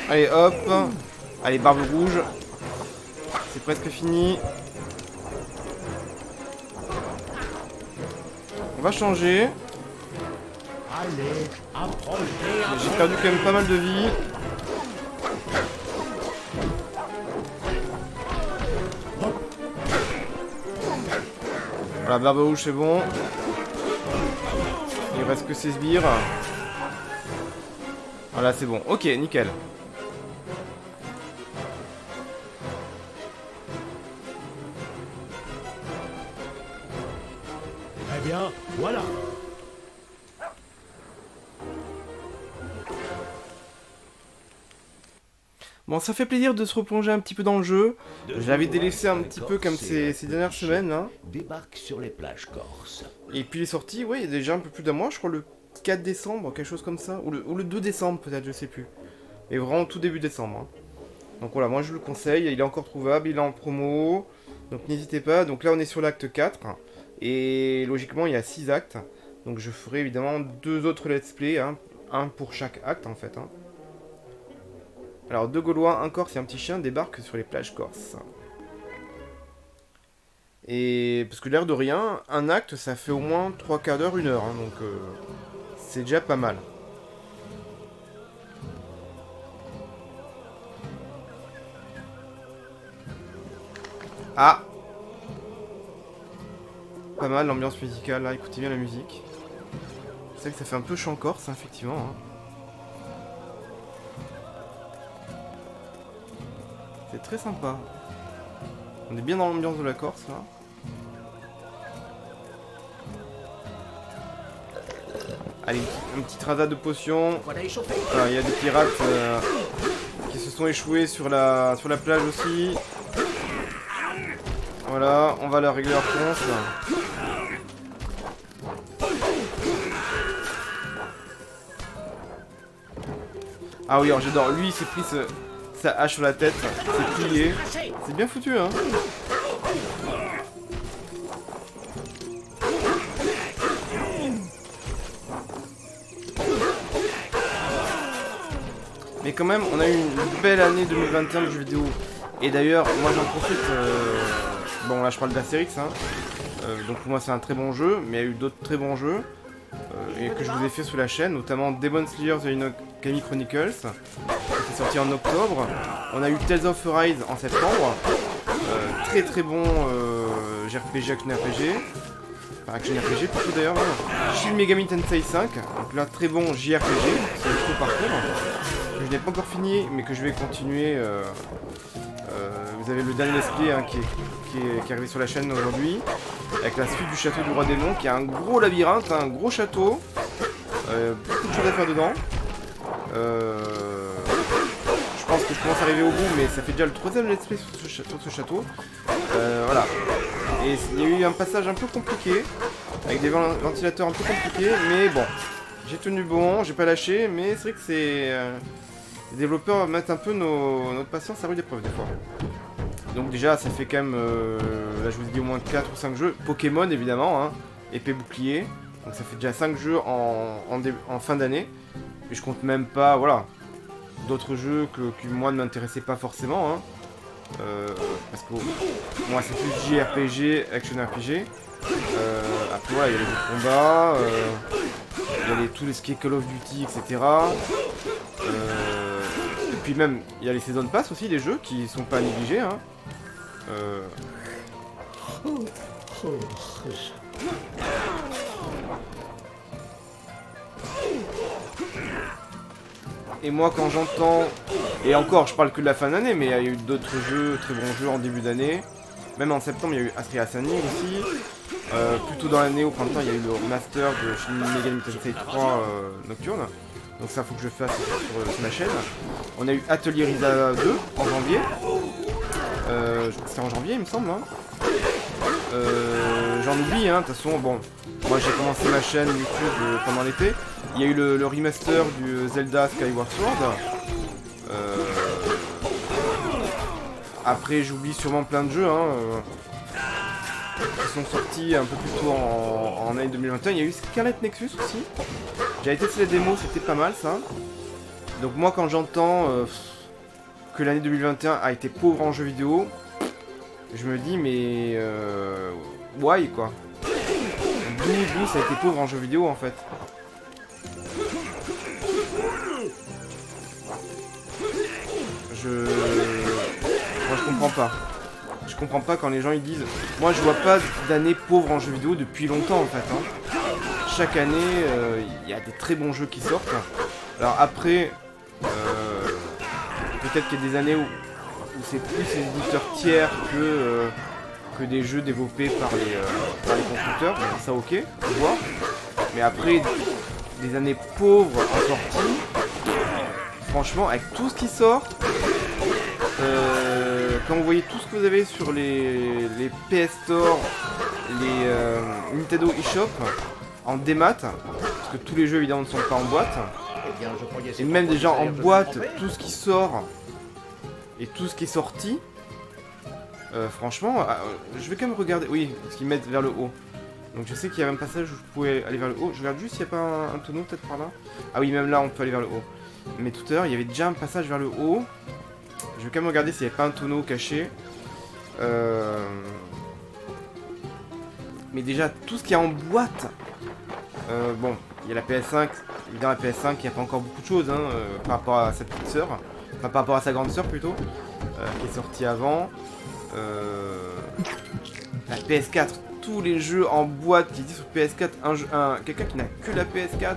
Allez hop. Allez, barbe rouge. C'est presque fini. On va changer. J'ai perdu quand même pas mal de vie. Voilà, barbe rouge c'est bon. Il reste que ses sbires. Voilà, c'est bon. Ok, nickel. Eh bien, voilà. Bon, ça fait plaisir de se replonger un petit peu dans le jeu. De J'avais Gaulois délaissé un petit peu comme corsés ces dernières semaines là. débarquent sur les plages corses. Et puis il est sorti, ouais, il y a déjà un peu plus d'un mois, je crois le 4 décembre, quelque chose comme ça. Ou le 2 décembre peut-être, je sais plus. Et vraiment tout début décembre. Hein. Donc voilà, moi je vous le conseille, il est encore trouvable, il est en promo. Donc n'hésitez pas. Donc là on est sur l'acte 4. Et logiquement il y a 6 actes. Donc je ferai évidemment 2 autres let's play, hein, un pour chaque acte en fait. Hein. Alors, 2 Gaulois, un Corse et un petit chien débarquent sur les plages corses. Et parce que l'air de rien, un acte ça fait au moins 3 quarts d'heure, 1 heure. Hein, donc c'est déjà pas mal. Ah! Pas mal l'ambiance musicale là, écoutez bien la musique. C'est vrai que ça fait un peu chant corse, hein, effectivement. Hein. C'est très sympa. On est bien dans l'ambiance de la Corse là. Allez, un petit trada de potions. Voilà échauffé. Il y a des pirates qui se sont échoués sur la plage aussi. Voilà, on va leur régler leur compte. Ah oui, alors j'adore. Lui, il s'est pris sa hache sur la tête. C'est plié. C'est bien foutu, hein. Mais quand même, on a eu une belle année 2021 de jeux vidéo. Et d'ailleurs, moi j'en profite. Bon, là je parle d'Astérix, hein. Donc pour moi c'est un très bon jeu, mais il y a eu d'autres très bons jeux. Et que je vous ai fait sur la chaîne, notamment Demon Slayer The Inokami Chronicles, qui est sorti en octobre. On a eu Tales of Arise en septembre. Très très bon JRPG, Action RPG. Enfin, Action RPG plutôt d'ailleurs. Shin Megami Tensei 5. Donc là, très bon JRPG, c'est le tout parcours. Que je n'ai pas encore fini, mais que je vais continuer. Vous avez le dernier let's play hein, qui est arrivé sur la chaîne aujourd'hui, avec la suite du château du roi démon, qui a un gros labyrinthe, un gros château, beaucoup de choses à faire dedans. Je pense que je commence à arriver au bout, mais ça fait déjà le troisième let's play sur ce château. Voilà. Et il y a eu un passage un peu compliqué, avec des ventilateurs un peu compliqués, mais bon, j'ai tenu bon, j'ai pas lâché, mais c'est vrai que c'est... les développeurs mettent un peu notre patience à rude épreuve des fois. Donc déjà ça fait quand même, là je vous ai dit au moins 4 ou 5 jeux. Pokémon évidemment, hein, épée bouclier. Donc ça fait déjà 5 jeux en fin d'année. Et je compte même pas, voilà, d'autres jeux qui moi ne m'intéressaient pas forcément. Hein. Parce que moi c'est plus JRPG, Action RPG. Après voilà, il y a les jeux de combat, il y a tout ce qui est Call of Duty, etc. Et puis même, il y a les Season Pass aussi, des jeux qui sont pas négligés. Hein. Et moi quand j'entends, et encore je parle que de la fin d'année, mais il y a eu d'autres jeux, très bons jeux en début d'année. Même en septembre il y a eu Astria Ascending aussi. Plus tôt dans l'année, au printemps, il y a eu le remaster de Shin Megami Tensei 3 Nocturne. Donc ça faut que je fasse sur ma chaîne. On a eu Atelier Risa 2 en janvier. Je crois que c'était en janvier il me semble. Hein. J'en oublie, hein, de toute façon, bon. Moi j'ai commencé ma chaîne YouTube pendant l'été. Il y a eu le remaster du Zelda Skyward Sword. Après j'oublie sûrement plein de jeux. Hein, qui sont sortis un peu plus tôt en année 2021. Il y a eu Scarlet Nexus aussi. J'avais testé les démos, c'était pas mal ça. Donc moi quand j'entends que l'année 2021 a été pauvre en jeux vidéo, je me dis mais why quoi. D'où ça a été pauvre en jeux vidéo en fait. Moi je comprends pas. Je comprends pas quand les gens ils disent. Moi je vois pas d'année pauvre en jeux vidéo depuis longtemps en fait. Hein. Chaque année, il y a des très bons jeux qui sortent. Alors après, peut-être qu'il y a des années où c'est plus les éditeurs tiers que des jeux développés par les constructeurs. Donc ça ok, on voit. Mais après, des années pauvres en sortie, franchement, avec tout ce qui sort, quand vous voyez tout ce que vous avez sur les PS Store, les Nintendo eShop, en démat, parce que tous les jeux évidemment ne sont pas en boîte, Eh bien, je croyais et même déjà en boîte, tout ce qui sort et tout ce qui est sorti, franchement, je vais quand même regarder, oui, ce qu'ils mettent vers le haut. Donc je sais qu'il y a un passage où je pouvais aller vers le haut, je regarde juste s'il n'y a pas un tonneau peut-être par là. Ah oui, même là on peut aller vers le haut. Mais tout à l'heure il y avait déjà un passage vers le haut, je vais quand même regarder s'il n'y avait pas un tonneau caché. Mais déjà tout ce qu'il y a en boîte. Bon, il y a la PS5, évidemment la PS5, il n'y a pas encore beaucoup de choses hein, par rapport à sa petite sœur, enfin par rapport à sa grande sœur plutôt, qui est sortie avant. La PS4, tous les jeux en boîte qui disent sur PS4, quelqu'un qui n'a que la PS4,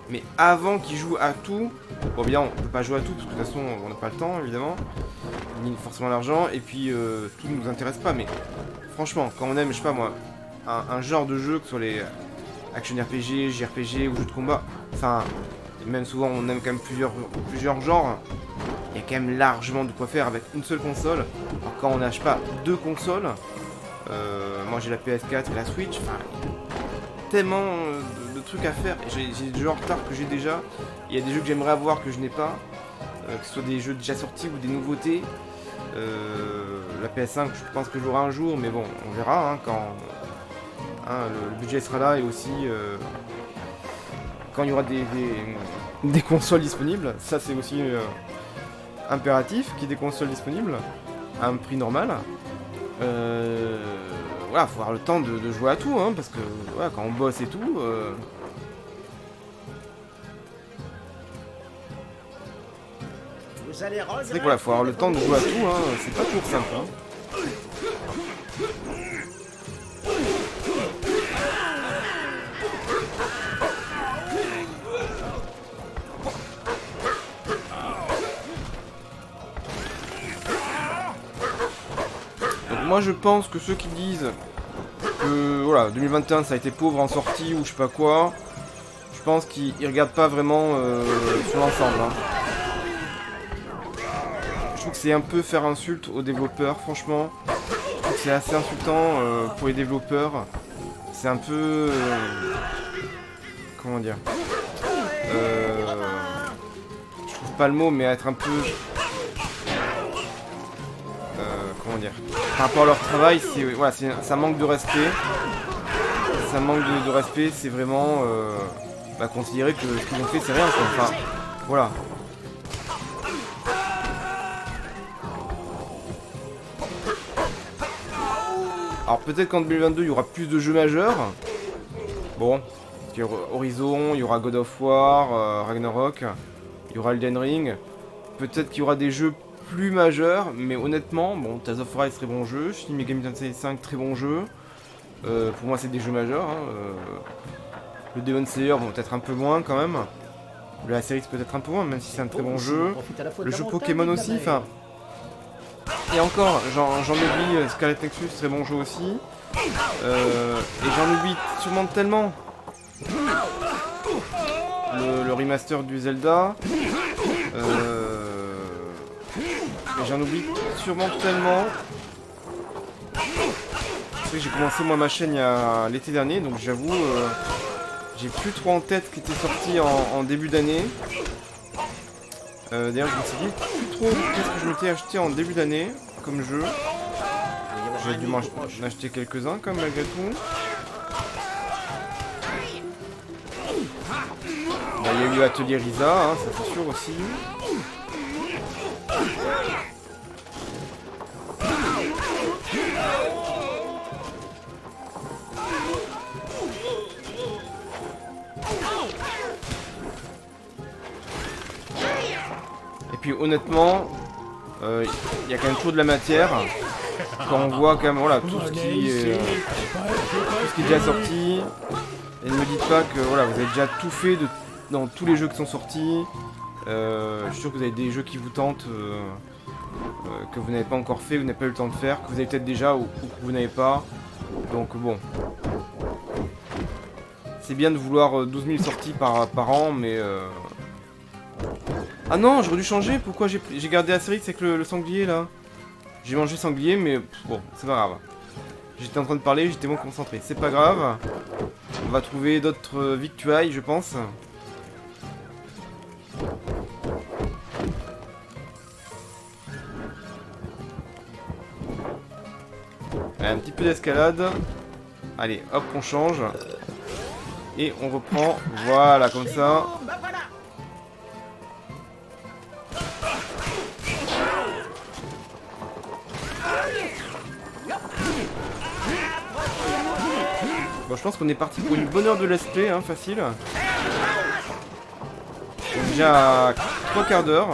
mais avant qu'il joue à tout, bon bien on peut pas jouer à tout parce que de toute façon on n'a pas le temps évidemment, ni forcément l'argent, et puis tout ne nous intéresse pas, mais franchement quand on aime, je sais pas moi, un genre de jeu, que ce soit les action RPG, JRPG ou jeux de combat, enfin, même souvent on aime quand même plusieurs genres, il y a quand même largement de quoi faire avec une seule console. Alors quand on n'a, je sais pas, 2 consoles, moi j'ai la PS4 et la Switch, enfin, tellement de trucs à faire. J'ai des jeux en retard que j'ai déjà, il y a des jeux que j'aimerais avoir que je n'ai pas, que ce soit des jeux déjà sortis ou des nouveautés. La PS5, je pense que je l'aurai un jour, mais bon, on verra hein, quand le budget sera là, et aussi quand il y aura des consoles disponibles. Ça c'est aussi impératif qu'il y ait des consoles disponibles à un prix normal. Voilà, faut avoir le temps de jouer à tout, hein, parce que voilà, quand on bosse et tout. Vous allez C'est vrai que voilà, faut avoir le temps de jouer à tout, hein, c'est pas toujours simple. Hein. Moi je pense que ceux qui disent que voilà 2021 ça a été pauvre en sortie ou je sais pas quoi, je pense qu'ils regardent pas vraiment sur l'ensemble. Hein. Je trouve que c'est un peu faire insulte aux développeurs, franchement. Je trouve que c'est assez insultant pour les développeurs. C'est un peu... comment dire, je trouve pas le mot, mais être un peu... comment dire, par rapport à leur travail, c'est voilà, ça manque de respect. Ça manque de respect, c'est vraiment considérer que ce qu'ils ont fait c'est rien quoi. Enfin, voilà. Alors peut-être qu'en 2022 il y aura plus de jeux majeurs. Bon, il y aura Horizon, il y aura God of War, Ragnarok, il y aura Elden Ring. Peut-être qu'il y aura des jeux plus majeur, mais honnêtement, bon, Tales of Arise très bon jeu, Shin Megami Tensei 5 très bon jeu. Pour moi c'est des jeux majeurs. Hein. Le Demon Slayer, bon, peut-être un peu moins quand même. Le Asterix peut-être un peu moins, même si c'est un très bon jeu. Le jeu Pokémon aussi, enfin. Et encore, j'en oublie Scarlet Nexus, très bon jeu aussi. Et j'en oublie sûrement tellement. Le remaster du Zelda. Et j'en oublie sûrement tellement. C'est vrai que j'ai commencé moi ma chaîne il y a l'été dernier, donc j'avoue, j'ai plus trop en tête ce qui était sorti en début d'année. D'ailleurs je me suis dit plus trop qu'est-ce que je m'étais acheté en début d'année comme jeu. J'ai dû m'en acheter quelques-uns quand même malgré tout. Il y a eu Atelier Risa, hein, ça c'est sûr aussi. Et puis honnêtement, il y a quand même toujours de la matière. Quand on voit quand même voilà, tout ce qui est déjà sorti. Et ne me dites pas que voilà, vous avez déjà tout fait dans tous les jeux qui sont sortis. Je suis sûr que vous avez des jeux qui vous tentent, que vous n'avez pas encore fait, vous n'avez pas eu le temps de faire, que vous avez peut-être déjà ou que vous n'avez pas. Donc bon. C'est bien de vouloir 12 000 sorties par an, mais... Ah non, j'aurais dû changer, pourquoi j'ai gardé Asterix avec le sanglier là? J'ai mangé sanglier, mais bon, c'est pas grave. J'étais en train de parler, j'étais moins concentré, c'est pas grave. On va trouver d'autres victuailles, je pense. Allez, un petit peu d'escalade. Allez, hop, on change. Et on reprend, voilà, comme ça. Bon, je pense qu'on est parti pour une bonne heure de let's play, hein, facile. On est déjà à 3 quarts d'heure.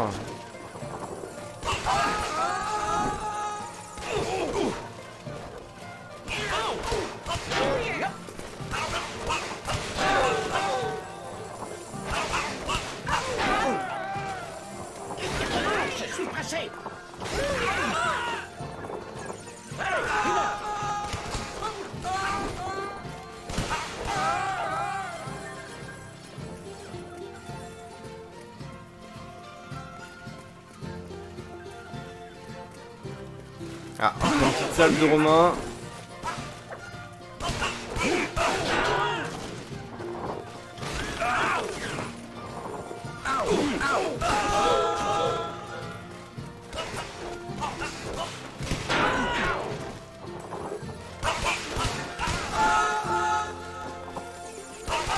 Ah, une petite salle de Romain.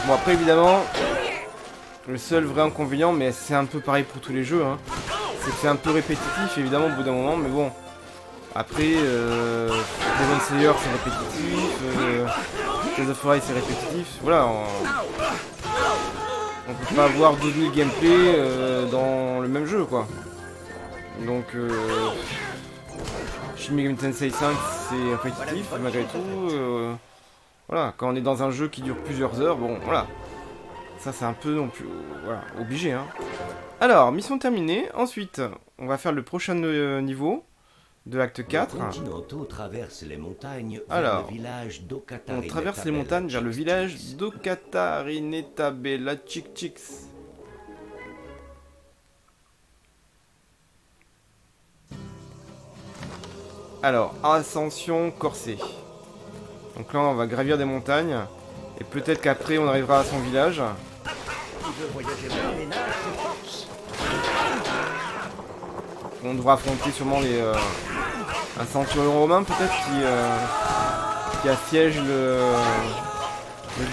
Bon après évidemment, le seul vrai inconvénient, mais c'est un peu pareil pour tous les jeux, hein, c'est que c'est un peu répétitif évidemment au bout d'un moment, mais bon. Après, Demon Slayer c'est répétitif, Tales of Arise c'est répétitif, voilà. On peut pas avoir 2000 gameplay dans le même jeu quoi. Donc Shin Megami Tensei 5 c'est répétitif malgré tout. Voilà, quand on est dans un jeu qui dure plusieurs heures, bon voilà. Ça c'est un peu non plus voilà, obligé hein. Alors, mission terminée. Ensuite, on va faire le prochain niveau de l'acte 4. Les Continentaux traversent les montagnes Alors, vers le village on traverse les montagnes vers le village d'Okatarineta Bella Chick-Chicks. Alors, ascension corsée. Donc là, on va gravir des montagnes. Et peut-être qu'après, on arrivera à son village. Il veut voyager moins, ménage ses forces. On devra affronter sûrement un centurion romain, peut-être, qui assiège le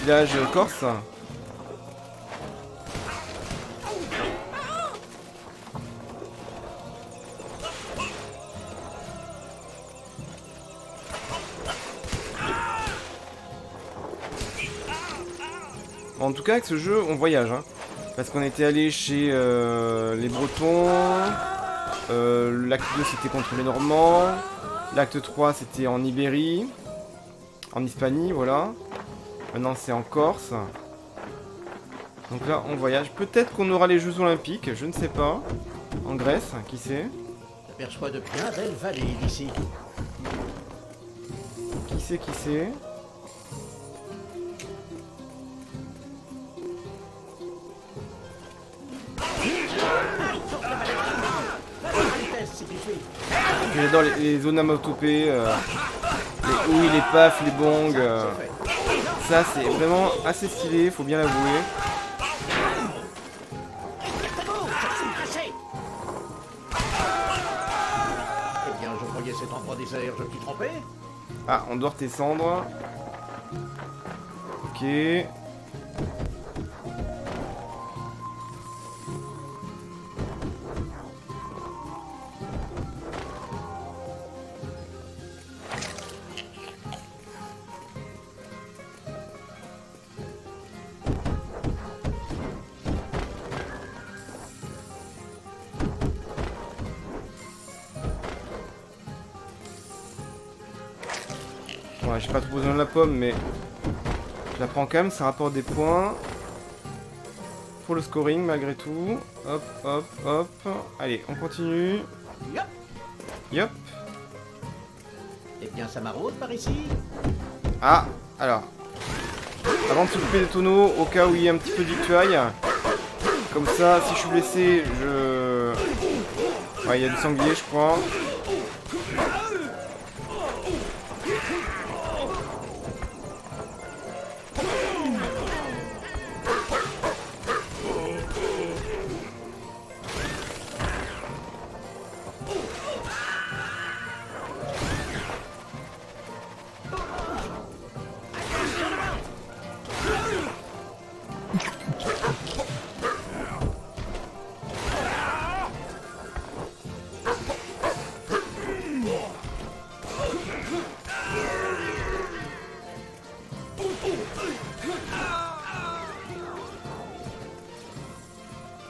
village corse. En tout cas, avec ce jeu, on voyage, hein, parce qu'on était allé chez les Bretons, l'acte 2 c'était contre les Normands, l'acte 3 c'était en Ibérie, en Hispanie, voilà. Maintenant c'est en Corse. Donc là, on voyage. Peut-être qu'on aura les Jeux Olympiques, je ne sais pas. En Grèce, qui sait. J'aperçois de bien belles vallées d'ici. Qui sait, qui sait. J'adore les onomatopées, les ouïes, les pafs, les bongs. Ça, c'est vraiment assez stylé, faut bien l'avouer. Eh bien, je croyais cet endroit désert, je me suis trompé. Ah, on doit redescendre. Ok. Ouais, j'ai pas trop besoin de la pomme, mais je la prends quand même, ça rapporte des points. Pour le scoring, malgré tout. Hop, hop, hop. Allez, on continue. Yop. Yop. Eh bien, ça m'arrose par ici. Ah, alors. Avant de s'occuper des tonneaux, au cas où il y a un petit peu de victuailles. Comme ça, si je suis blessé, je... Ouais, il y a du sanglier, je crois.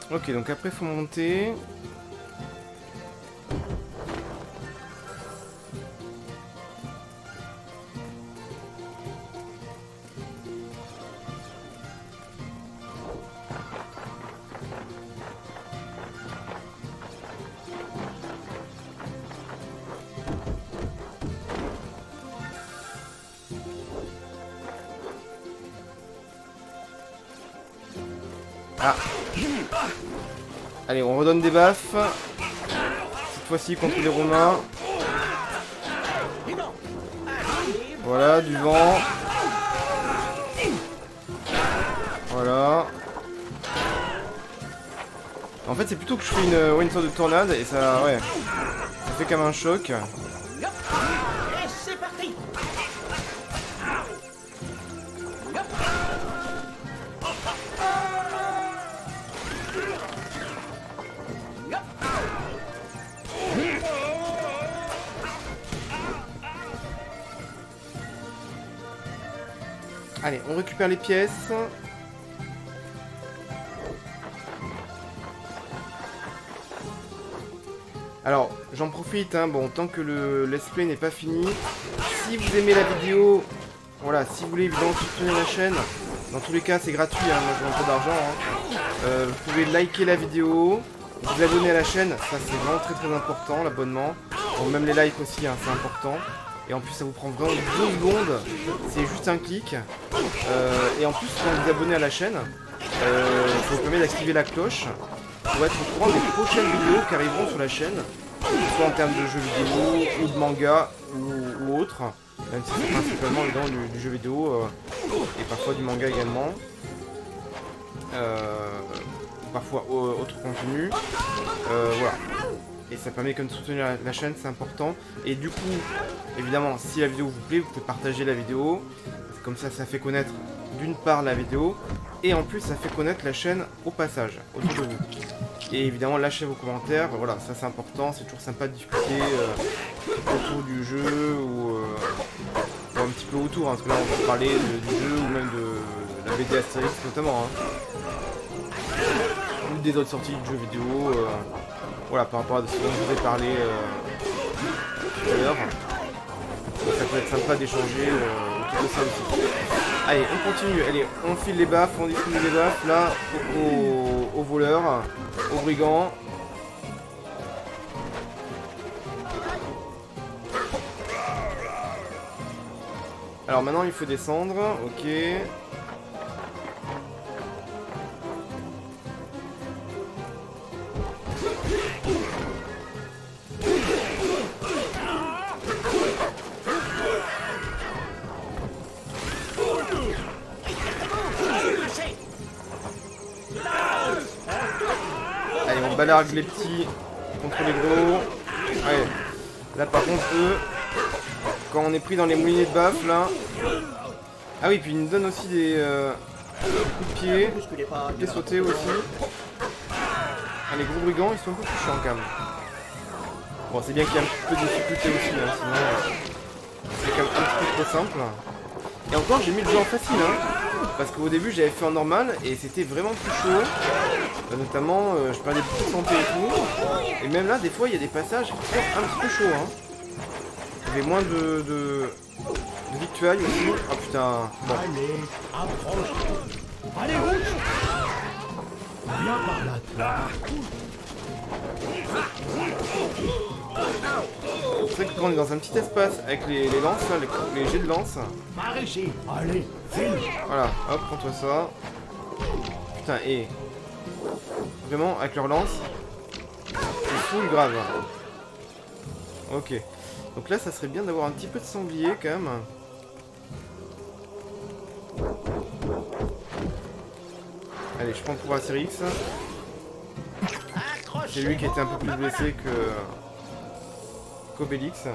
Ok, donc après faut monter. Ah. Allez, on redonne des baffes. Cette fois-ci contre les Romains. vivant. Allez, Voilà, du vent. Voilà. En fait, c'est plutôt que je fais une sorte de tornade et ça, ouais, ça fait comme un choc. hop. Et c'est parti. Hop. Hop. Allez, on récupère les pièces. Alors, j'en profite, hein, bon, tant que le let's play n'est pas fini, si vous aimez la vidéo, voilà, si vous voulez évidemment soutenir la chaîne, dans tous les cas c'est gratuit, hein, moi je demande pas d'argent, hein. Vous pouvez liker la vidéo, vous abonner à la chaîne, ça c'est vraiment très important, l'abonnement, bon, même les likes aussi, hein, c'est important, et en plus ça vous prend vraiment 2 secondes, c'est juste un clic, et en plus quand vous vous abonnez à la chaîne, ça vous permet d'activer la cloche, pour être au courant des prochaines vidéos qui arriveront sur la chaîne, que ce soit en termes de jeux vidéo ou de manga ou autre, même si c'est principalement du jeu vidéo et parfois du manga également, parfois autre contenu, voilà. Et ça permet comme de soutenir la chaîne, c'est important. Et du coup, évidemment, si la vidéo vous plaît, vous pouvez partager la vidéo, comme ça fait connaître d'une part la vidéo, et en plus ça fait connaître la chaîne au passage, autour de vous. Et évidemment lâchez vos commentaires, voilà, ça c'est important, c'est toujours sympa de discuter autour du jeu ou un petit peu autour, hein, parce que là on va parler du jeu ou même de la BD Astérix notamment, hein. Ou des autres sorties de jeux vidéo, voilà, par rapport à ce dont je vous ai parlé tout à l'heure. Ça peut être sympa d'échanger autour de ça aussi. Allez, on continue, allez, on file les baffes, on distribue les baffes, là, aux voleurs, aux brigands. Alors maintenant il faut descendre, ok. Allez, on balargue les petits contre les gros. Allez, là par contre eux, quand on est pris dans les moulinets de baffes là. Ah oui, puis ils nous donnent aussi des coups de pied, Bousculez pas, des sautés aussi. Ah, les gros brigands ils sont un peu plus chiants quand même. Bon, c'est bien qu'il y a un petit peu de difficulté aussi, hein, sinon c'est quand même un petit peu trop simple. Et encore j'ai mis le jeu en facile, hein, parce qu'au début j'avais fait en normal et c'était vraiment plus chaud. Notamment je perdais beaucoup de santé et tout. Et même là des fois il y a des passages qui sont un petit peu chauds, hein. Il y avait moins de victuailles aussi. Ah putain. Bon. Allez, approche. Allez, route. Viens par là, toi. C'est vrai que quand on est dans un petit espace avec les lances, là, les jets de lance. Par ici. Allez, file. Voilà, hop, prends-toi ça. Putain, et vraiment avec leur lance, c'est full grave. Ok. Donc là, ça serait bien d'avoir un petit peu de sanglier quand même. Allez, je prends pour Astérix. C'est lui qui était un peu plus blessé qu'Obélix.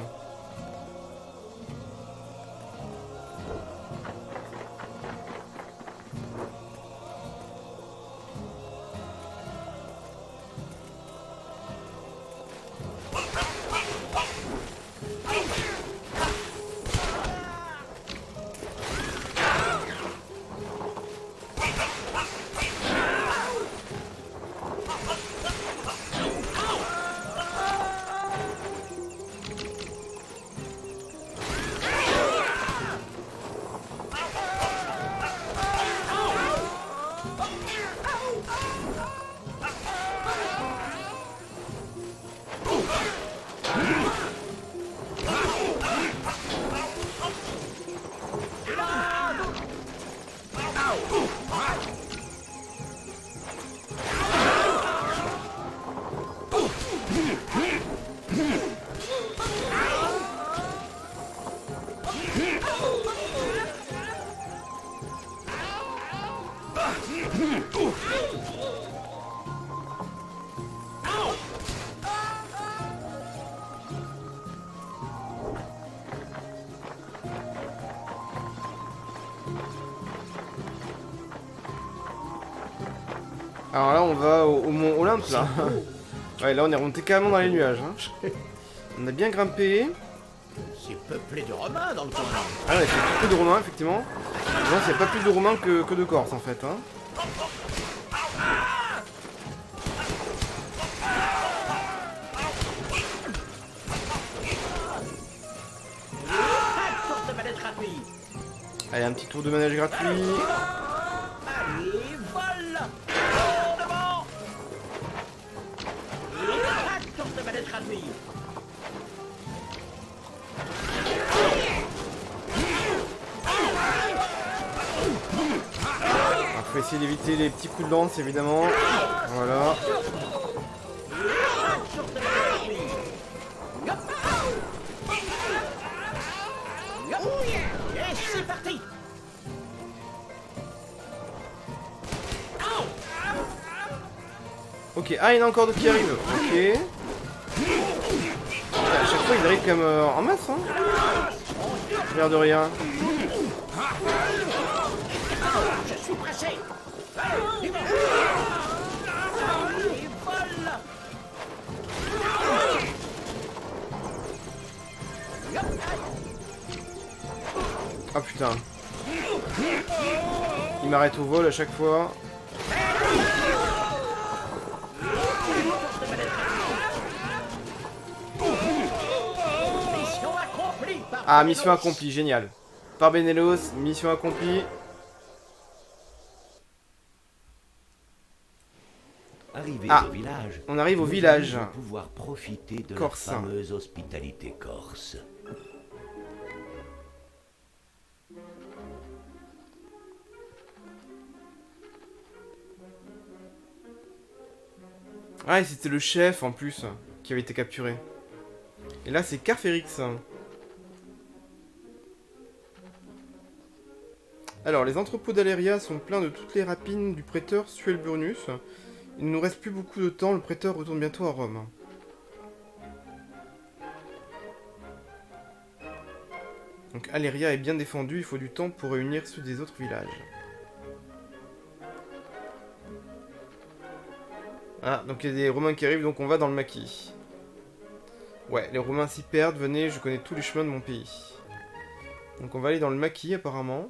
Alors là, on va au mont Olympe, là. Ouais, là, on est remonté carrément dans les nuages. Hein. On a bien grimpé. C'est peuplé de Romains dans le coin. Ah ouais, c'est peu de Romains, effectivement. Non, il n'y a pas plus de Romains que de Corses, en fait. Hein. Tour de manette gratuit. Allez, un petit tour de manège gratuit. Allez, vol. Oh, devant. Et tour de manette gratuit. Alors, faut essayer d'éviter les petits coups de lance, évidemment. Voilà. Tour de manette gratuit. Hop. Hop. Et c'est parti. Ok, ah, il y en a encore d'autres qui arrivent. Ok. À chaque fois, ils arrivent quand même en masse, hein. L'air de rien. Je suis pressé. Et vol. Ah putain. Il m'arrête au vol à chaque fois. Mission accomplie. Ah, mission accomplie, génial. Par Benelos, mission accomplie. Arrivé Ah, au village, on arrive au nous village. allons pouvoir profiter de Corse. la fameuse hospitalité corse. Ah, et c'était le chef en plus qui avait été capturé. Et là, c'est Carférix. Alors, les entrepôts d'Aléria sont pleins de toutes les rapines du prêteur Suelburnus. Il ne nous reste plus beaucoup de temps, le prêteur retourne bientôt à Rome. Donc Aléria est bien défendue, il faut du temps pour réunir ceux des autres villages. Ah, donc il y a des Romains qui arrivent, donc on va dans le maquis. Ouais, les Romains s'y perdent, venez, je connais tous les chemins de mon pays. Donc on va aller dans le maquis apparemment.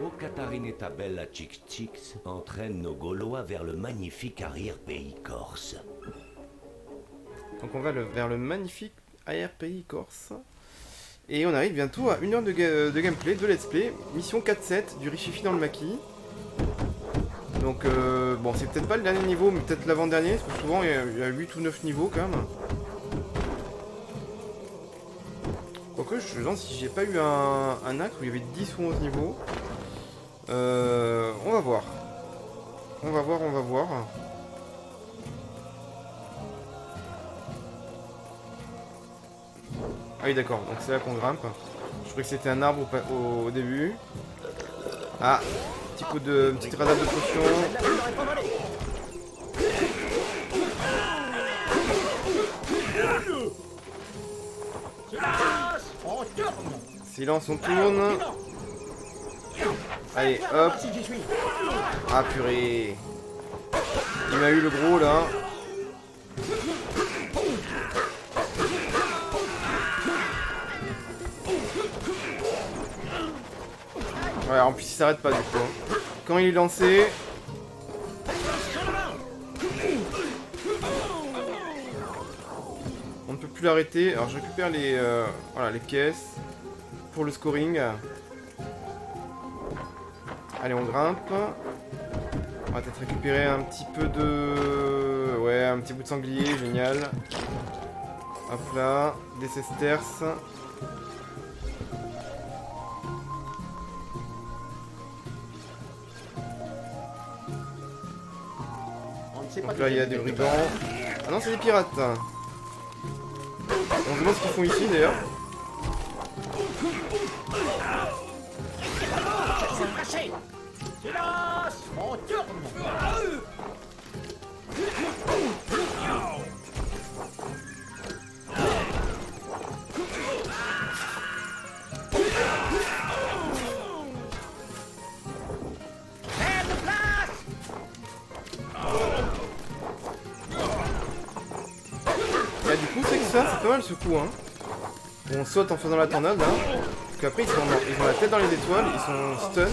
Au Catarinetta Bella Chix Chix entraîne nos Gaulois vers le magnifique arrière-pays corse. Donc on va vers le magnifique arrière-pays corse. Et on arrive bientôt à 1 heure de gameplay, de let's play. Mission 4-7 du Richifi dans le maquis. Donc bon, c'est peut-être pas le dernier niveau, mais peut-être l'avant-dernier, parce que souvent il y a 8 ou 9 niveaux quand même. Quoique je me demande si j'ai pas eu un acte où il y avait 10 ou 11 niveaux. On va voir. On va voir. Ah oui d'accord, donc c'est là qu'on grimpe. Je croyais que c'était un arbre au début. Ah, petite grenade de potion. Silence, on tourne. Allez, hop. Ah purée. Il m'a eu le gros là. Ouais, en plus il s'arrête pas du coup. Hein. Quand il est lancé. On ne peut plus l'arrêter. Alors je récupère les pièces pour le scoring. Allez, on grimpe. On va peut-être récupérer un petit peu de... Ouais, un petit bout de sanglier, génial. Hop là, des sesterces. Donc là, il y a des brigands. Ah non, c'est des pirates. On se demande ce qu'ils font ici, d'ailleurs. Silence, on tourne. mal ce coup, hein. Où on saute en faisant la tornade, là. Parce qu'après, ils ont la tête dans les étoiles, ils sont stun.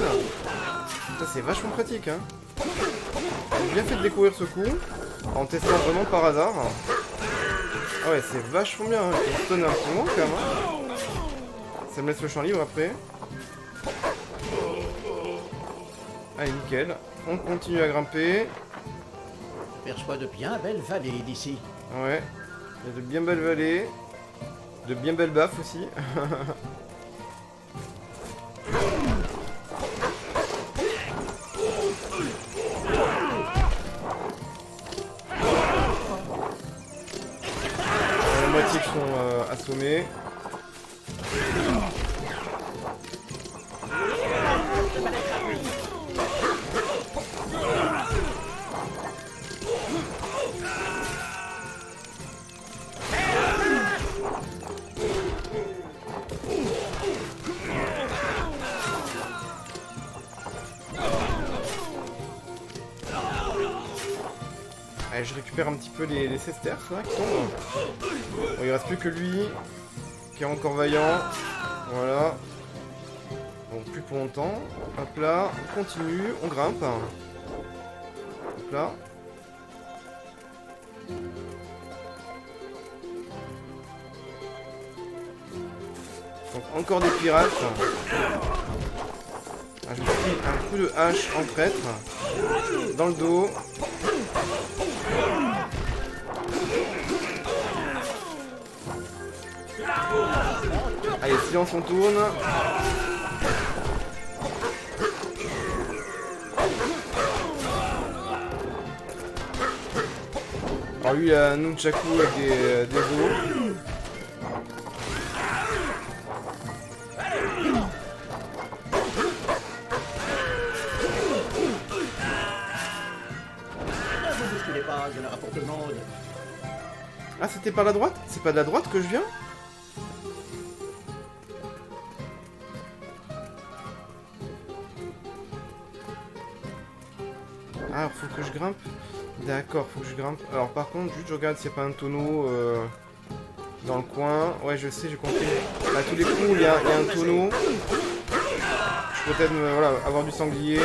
Ça, c'est vachement pratique, hein. J'ai bien fait de découvrir ce coup, en testant vraiment par hasard. Ah ouais, c'est vachement bien, hein. Il stun un petit moment, quand même, hein. Ça me laisse le champ libre, après. Allez, nickel. On continue à grimper. Perçois de bien belles vallées d'ici. Ouais. Il y a de bien belles vallées. De bien belles baffes aussi. La moitié qui sont assommés. Allez, je récupère un petit peu les sesterces là qui tombent. Bon, il reste plus que lui qui est encore vaillant. Voilà. Bon, plus pour longtemps. Hop là, on continue, on grimpe. Hop là. Donc encore des pirates. Ah, je me suis pris un coup de hache en traître. Dans le dos. Allez, silence, on tourne. Alors lui, il a un nunchaku avec des os. Ne vous bousculez pas, il y en aura pour tout le monde. Ah, c'était par la droite? C'est pas de la droite que je viens? Ah, faut que je grimpe. D'accord, faut que je grimpe. Alors par contre, juste je regarde s'il n'y a pas un tonneau dans le coin. Ouais, je sais, j'ai compris. À tous les coups, il y a un tonneau. Je peux peut-être voilà, avoir du sanglier.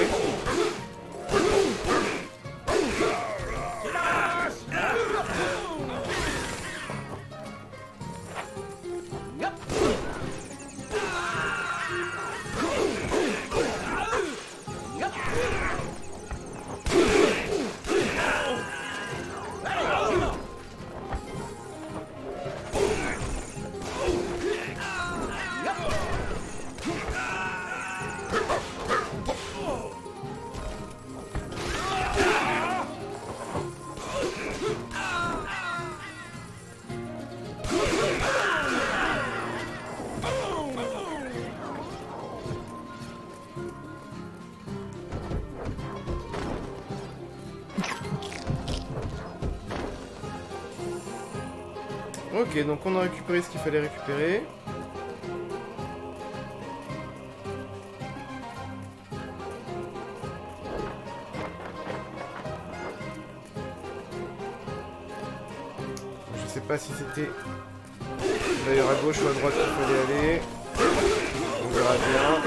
Ok, donc on a récupéré ce qu'il fallait récupérer. Je sais pas si c'était d'ailleurs à gauche ou à droite qu'il fallait aller. On verra bien.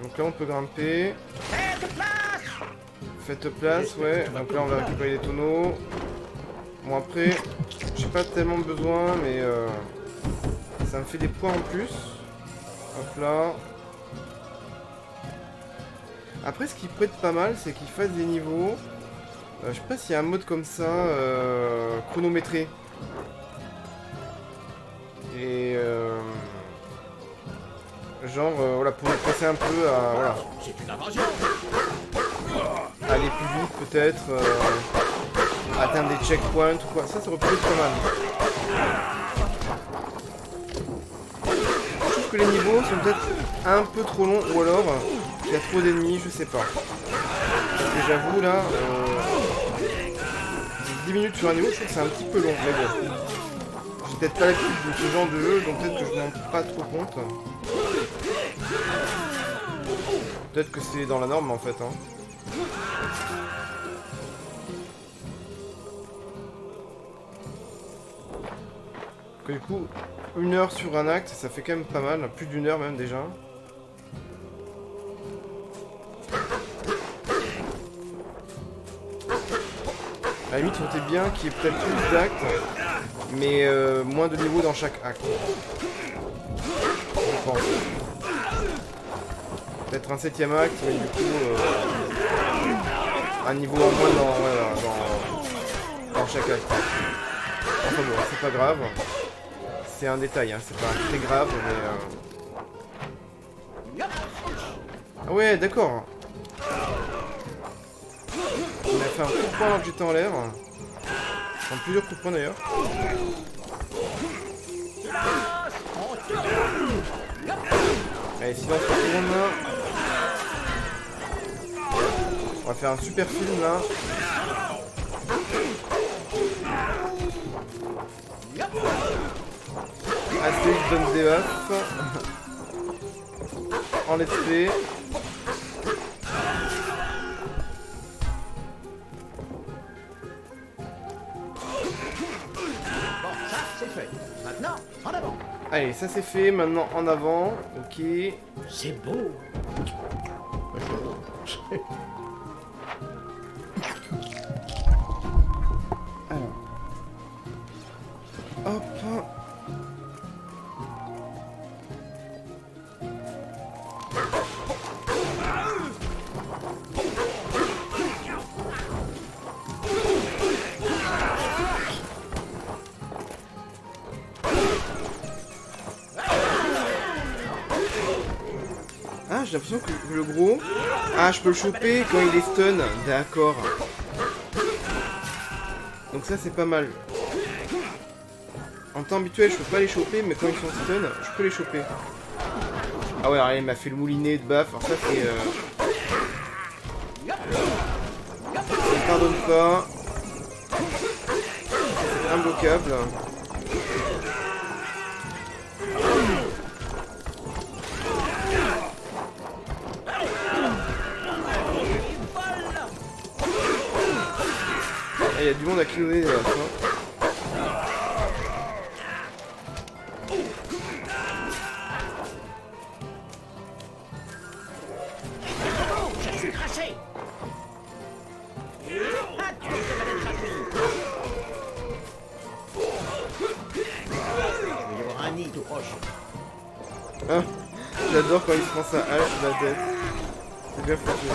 Donc là on peut grimper. Faites place, ouais. Donc là on va récupérer les tonneaux. Bon après, j'ai pas tellement besoin, mais ça me fait des points en plus. Hop là. Après ce qui peut être pas mal, c'est qu'il fasse des niveaux. Je sais pas s'il y a un mode comme ça, chronométré. Et genre, voilà, pour me passer un peu à, voilà, aller plus vite peut-être, atteindre des checkpoints ou quoi. Ça aurait pu être pas mal. Je trouve que les niveaux sont peut-être un peu trop longs, ou alors il y a trop d'ennemis, je sais pas. Parce que j'avoue là, 10 minutes sur un niveau, je trouve que c'est un petit peu long, mais bon. J'ai peut-être pas l'habitude de ce genre de jeu, donc peut-être que je m'en rends pas trop compte. Peut-être que c'est dans la norme en fait. Hein. Du coup, 1 heure sur un acte, ça fait quand même pas mal, plus d'1 heure même déjà. À la limite, il faudrait bien qu'il y ait peut-être plus d'actes, mais moins de niveaux dans chaque acte. Je pense. Peut-être un 7ème acte, mais du coup, un niveau en moins dans chaque acte. Enfin bon, c'est pas grave. C'est un détail, hein. C'est pas très grave, mais... Ah ouais, d'accord. On a fait un coup de poing alors que j'étais en l'air. Enfin, plusieurs coups de poing d'ailleurs. Allez, silence pour tout le monde là. On va faire un super film là. Astérix donne des baffes. En let's play. Allez, ça c'est fait, maintenant en avant, ok. C'est beau. Alors. Hop. Ah, j'ai l'impression que le gros... Ah, je peux le choper quand il est stun. D'accord. Donc ça, c'est pas mal. En temps habituel, je peux pas les choper, mais quand ils sont stun, je peux les choper. Ah ouais, alors, il m'a fait le moulinet de baffe. Alors ça, c'est... Je ne pardonne pas. C'est imbloquable. Il y a du monde à cloner là, Ah, j'adore quand il se prend sa hache sur la tête. C'est bien foutu.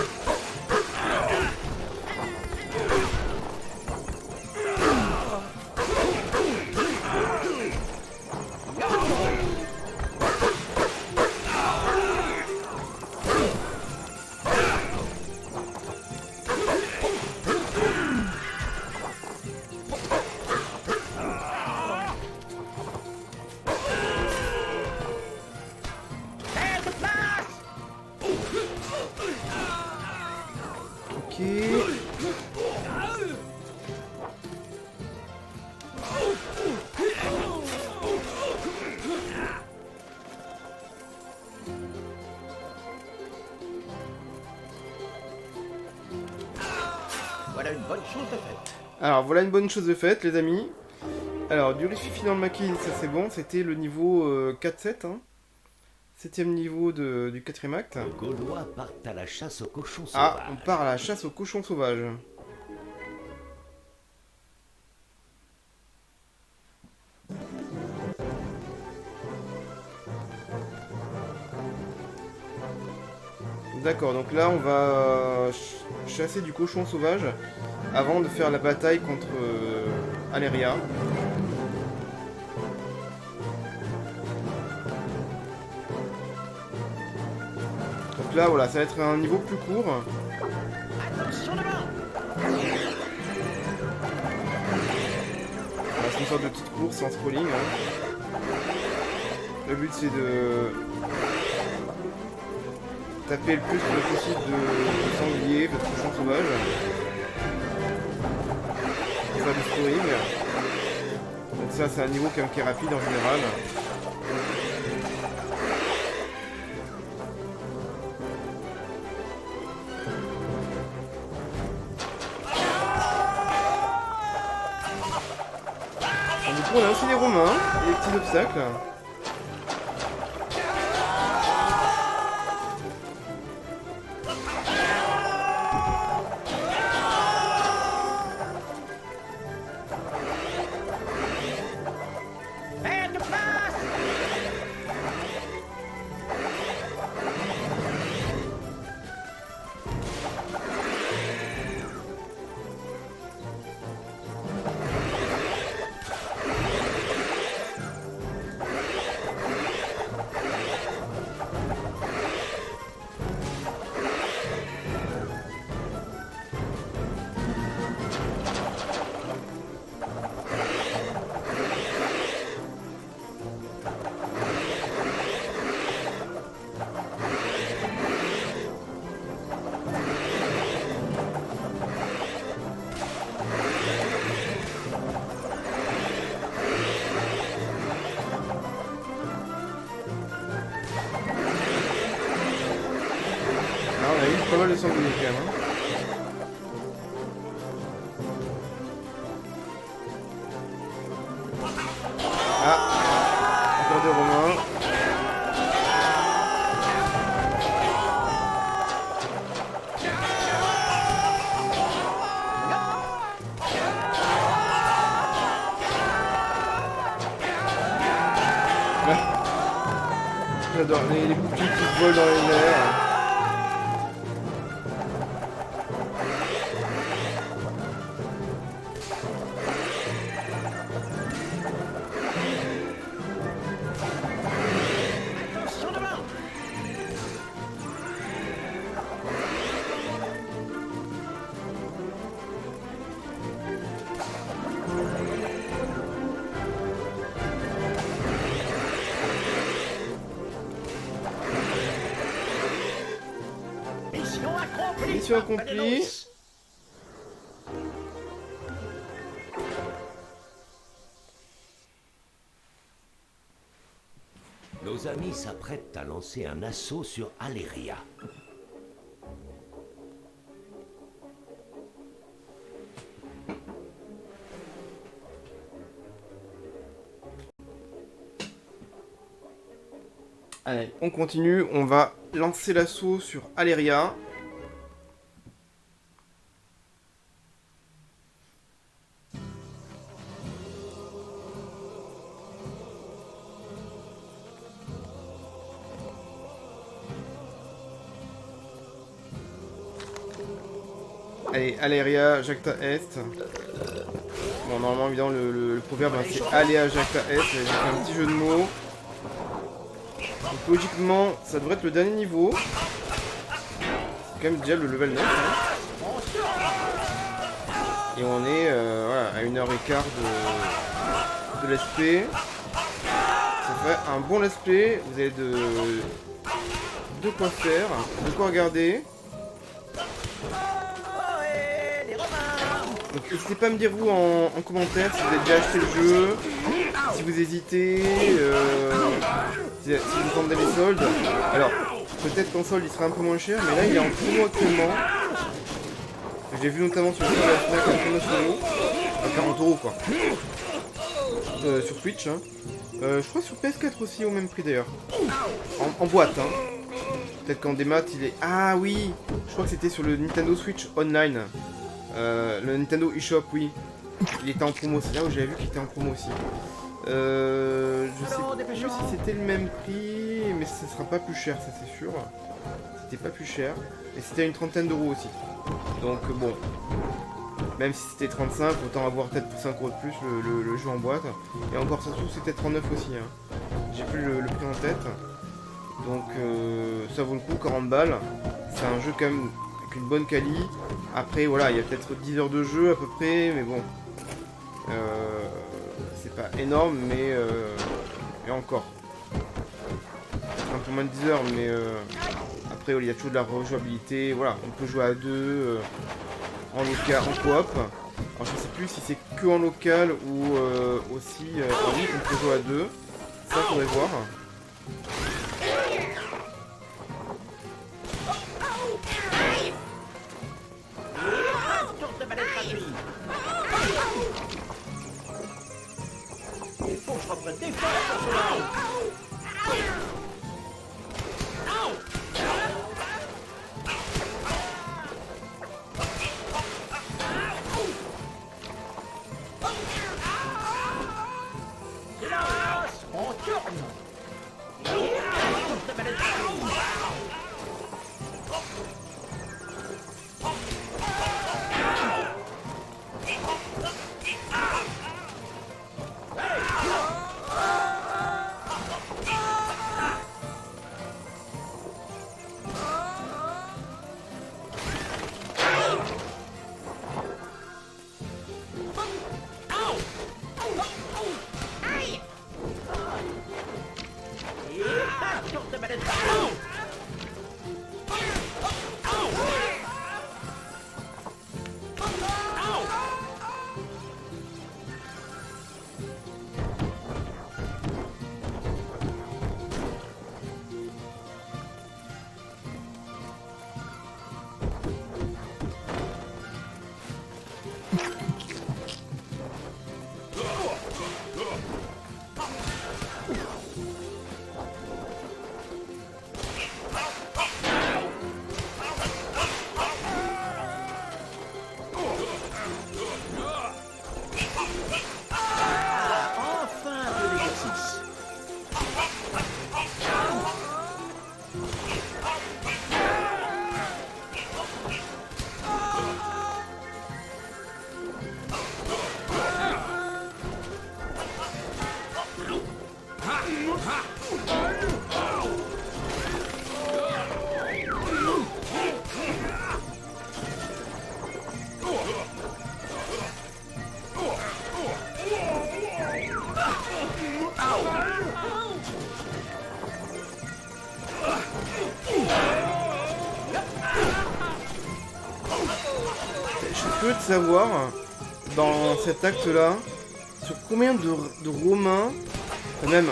Voilà une bonne chose de faite. Alors voilà une bonne chose de faite les amis. Alors du rififi dans le maquis, ça c'est bon, c'était le niveau 4-7 hein. 7ème niveau du 4ème acte. Les Gaulois partent à la chasse aux cochons sauvages. Ah, on part à la chasse aux cochons sauvages. D'accord, donc là on va chasser du cochon sauvage avant de faire la bataille contre Aléria. Donc là voilà, ça va être un niveau plus court. Attention devant. Voilà, c'est une sorte de petite course en scrolling. Hein. Le but c'est de taper le plus possible de sangliers, de cochons sauvages. faire du scoring. Donc ça c'est un niveau quand même qui est rapide en général. Donc, du coup on a aussi les Romains et les petits obstacles. On a eu pas mal de sangliers quand même. Hein. Ah, encore des Romains. J'adore les boucliers qui volent dans les airs. Mission accomplie. Nos amis s'apprêtent à lancer un assaut sur Aléria. Allez, on continue, on va lancer l'assaut sur Aléria. Allez, Aléria, Jacta Est. Bon, normalement, évidemment, le proverbe, hein, c'est Aléa Jacta Est. J'ai fait un petit jeu de mots. Donc, logiquement, ça devrait être le dernier niveau. C'est quand même déjà le level 9. Hein. Et on est voilà, à 1h15 de let's play. Ça fait un bon let's play. Vous avez de quoi faire, de quoi regarder. Donc n'hésitez pas à me dire vous en commentaire si vous avez déjà acheté le jeu, si vous hésitez, si vous attendez les soldes. Alors, peut-être qu'en solde il sera un peu moins cher, mais là il est en promo actuellement. J'ai vu notamment sur le site de la Fnac à 39 €, à 40 € quoi. Sur Switch, hein. Je crois sur PS4 aussi au même prix d'ailleurs. En boîte, hein. Peut-être qu'en démat il est... Ah oui, je crois que c'était sur le Nintendo Switch Online. Le Nintendo eShop, oui. Il était en promo, c'est là où j'avais vu qu'il était en promo aussi. Je sais plus si c'était le même prix, mais ce sera pas plus cher, ça c'est sûr. C'était pas plus cher. Et c'était à une trentaine d'euros aussi. Donc bon, même si c'était 35, autant avoir peut-être pour 5 € de plus le jeu en boîte. Et encore ça se trouve c'était 39 aussi. Hein. J'ai plus le prix en tête. Donc ça vaut le coup, 40 balles. C'est un jeu quand même avec une bonne quali. Après voilà, il y a peut-être 10 heures de jeu à peu près, mais bon. C'est pas énorme, mais et encore. Un peu moins de 10 heures, mais après il y a toujours de la rejouabilité. Voilà, on peut jouer à deux, en local, en coop. Alors je sais plus si c'est que en local ou aussi en ligne, on peut jouer à 2. Ça, faudrait voir. Tour de manette gratuit. Il faut que je reprenne des forces pour cela. Hélas, on tourne. Tour de manette gratuit. Tour de manette gratuit. Enfin de l'exercice. Je suis curieux de savoir, dans cet acte-là, sur combien de Romains, enfin même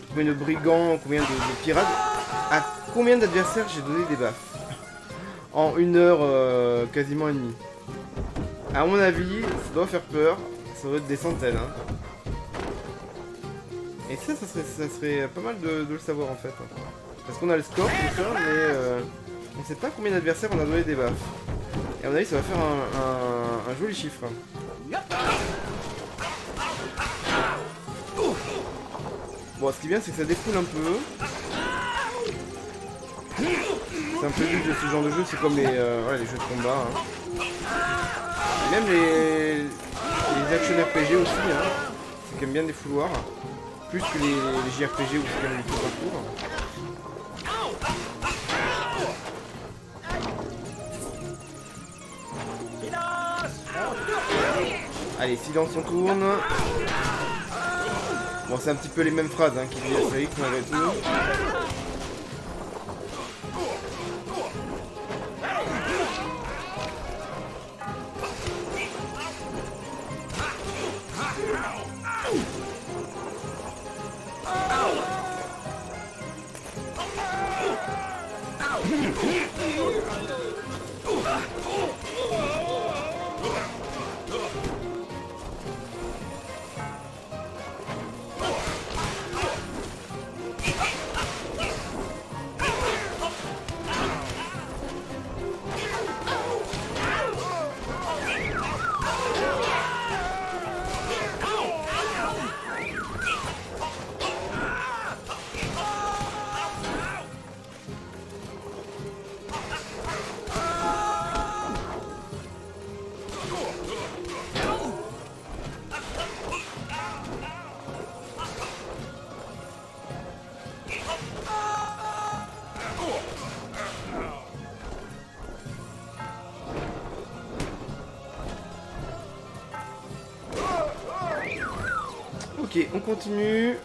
combien de brigands, combien de pirates, à combien d'adversaires j'ai donné des baffes. En 1 heure quasiment et demie. À mon avis, ça doit faire peur, ça doit être des centaines. Hein. Et ça serait pas mal de le savoir en fait. Parce qu'on a le score, tout ça, mais on sait pas combien d'adversaires on a donné des baffes. Et à mon avis, ça va faire un joli chiffre. Bon, ce qui est bien, c'est que ça défoule un peu. C'est un peu vu de ce genre de jeu, c'est comme les jeux de combat. Hein. Et même les action RPG aussi, hein. C'est quand même bien des fouloirs. Plus que les JRPG où c'est quand même du tout parcours. Allez, silence, on tourne. Bon, c'est un petit peu les mêmes phrases hein, qui disent la série malgré tout. Ok, on continue.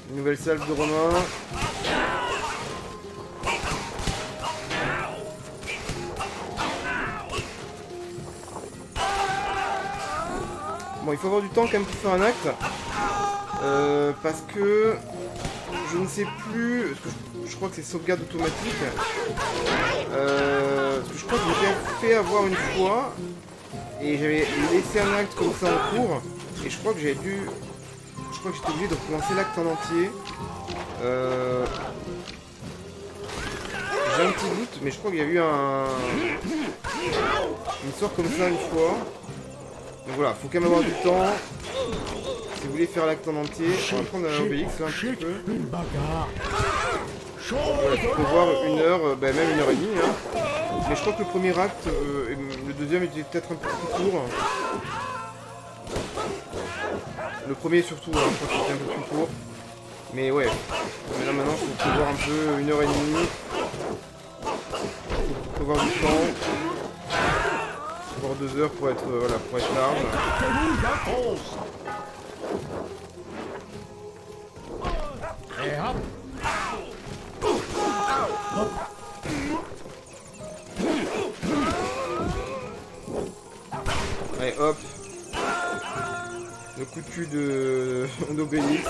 Une nouvelle salve de Romain. Bon, il faut avoir du temps quand même pour faire un acte. Parce que je ne sais plus. Parce que je crois que c'est sauvegarde automatique. Parce que je crois que j'ai fait avoir une fois. Et j'avais laissé un acte comme ça en cours. Et je crois que j'avais dû. Je crois que j'étais obligé de recommencer l'acte en entier. J'ai un petit doute, mais je crois qu'il y a eu une histoire comme ça une fois. Donc voilà, faut quand même avoir du temps. Si vous voulez faire l'acte en entier, on va prendre un Obélix là un petit peu. Une bagarre. Voilà, il faut voir 1 heure, même 1h30. Hein. Mais je crois que le premier acte, le deuxième était peut-être un peu plus court. Le premier surtout, hein, je crois que c'était un peu plus court. Mais ouais, mais là maintenant il faut voir un peu 1h30. Faut avoir du temps. Faut avoir 2 heures pour être, voilà, pour être large. Et hop. Allez hop. Le coup de cul d'Obélix.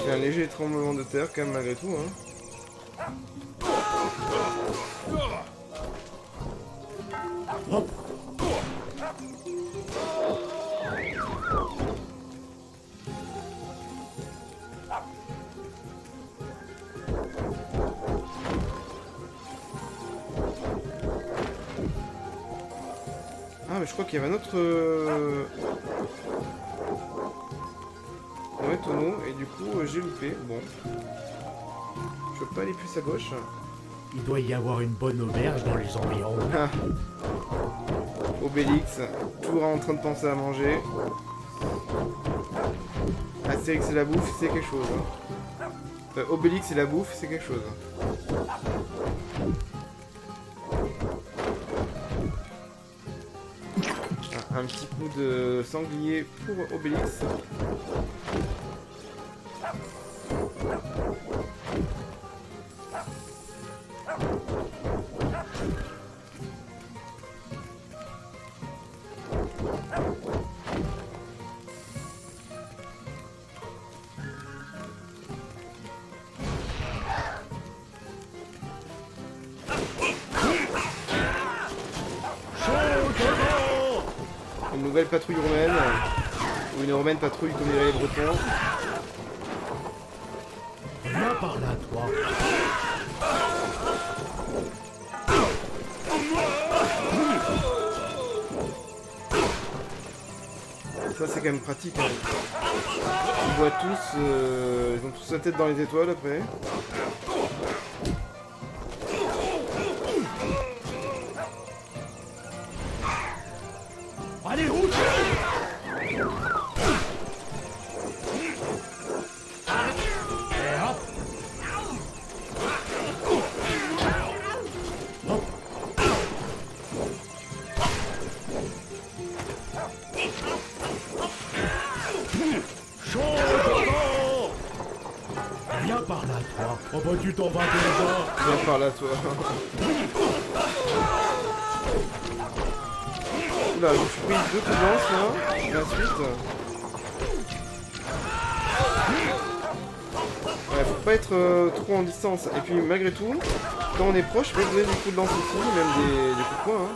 C'est un léger tremblement de terre quand même malgré tout. Hein. Hop. Ah mais je crois qu'il y avait un autre ouais, tonneau et du coup j'ai loupé. Bon. Je peux pas aller plus à gauche. Il doit y avoir une bonne auberge dans les environs. Ah. Obélix, toujours en train de penser à manger. Astérix et la bouffe, c'est quelque chose. Hein. Obélix et la bouffe, c'est quelque chose. Ah, un petit coup de sanglier pour Obélix. Une nouvelle patrouille romaine, ou une romaine patrouille comme dirait les Bretons. Viens par là, toi. Ça c'est quand même pratique. Hein. Ils voient tous, ils ont tous la tête dans les étoiles après. Allez, rouge. Et hop. Hop. Viens par là, toi. Oh bah tu t'en vas déjà. Viens par là toi. Oula, je me suis pris 2 coups de lance là, et ensuite... Ouais, faut pas être trop en distance. Et puis malgré tout, quand on est proche, faut donner des coups de lance aussi, même des coups de poing. Hein.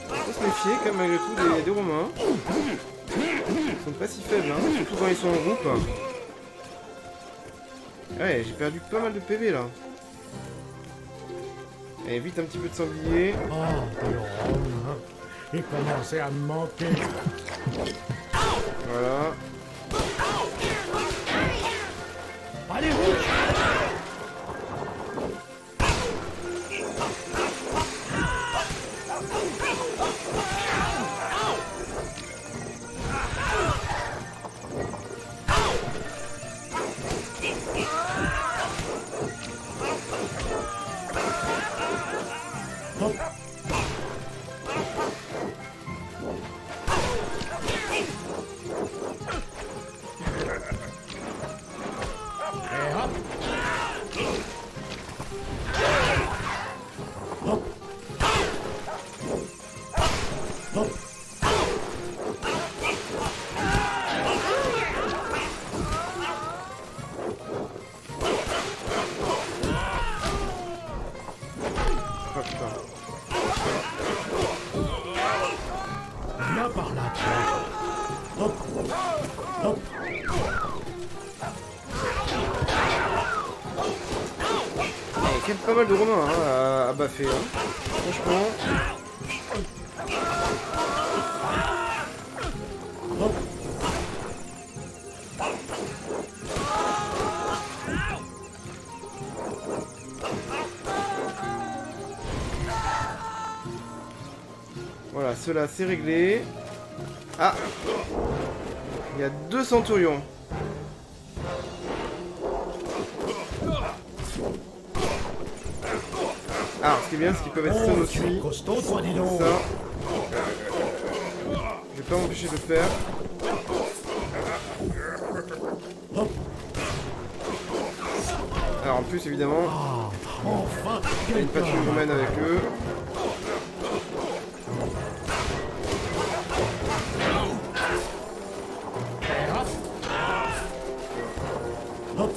Faut se méfier quand même malgré tout des Romains. Ils sont pas si faibles, hein, surtout quand ils sont en groupe. Ouais, j'ai perdu pas mal de PV là. Allez, vite un petit peu de sanglier. Oh, Rome. Il commençait à me manquer. Voilà. Allez, rouge. Hop. Et hop. Hop. pas, putain. Viens par là, tiens. Hop. Hop. Il y a quand même pas mal de Romains hein, à baffer. Hein. Franchement. Hop. Voilà, ceux-là c'est réglé. Ah, il y a 2 centurions. Alors, ce qui est bien, c'est qu'ils peuvent être stun Oh, aussi. tu es costaud, toi, dis donc. Ça. Je vais pas m'empêcher de le faire. Hop. Alors, en plus, évidemment, Ah, enfin, il y a une patrouille romaine avec eux. Hop.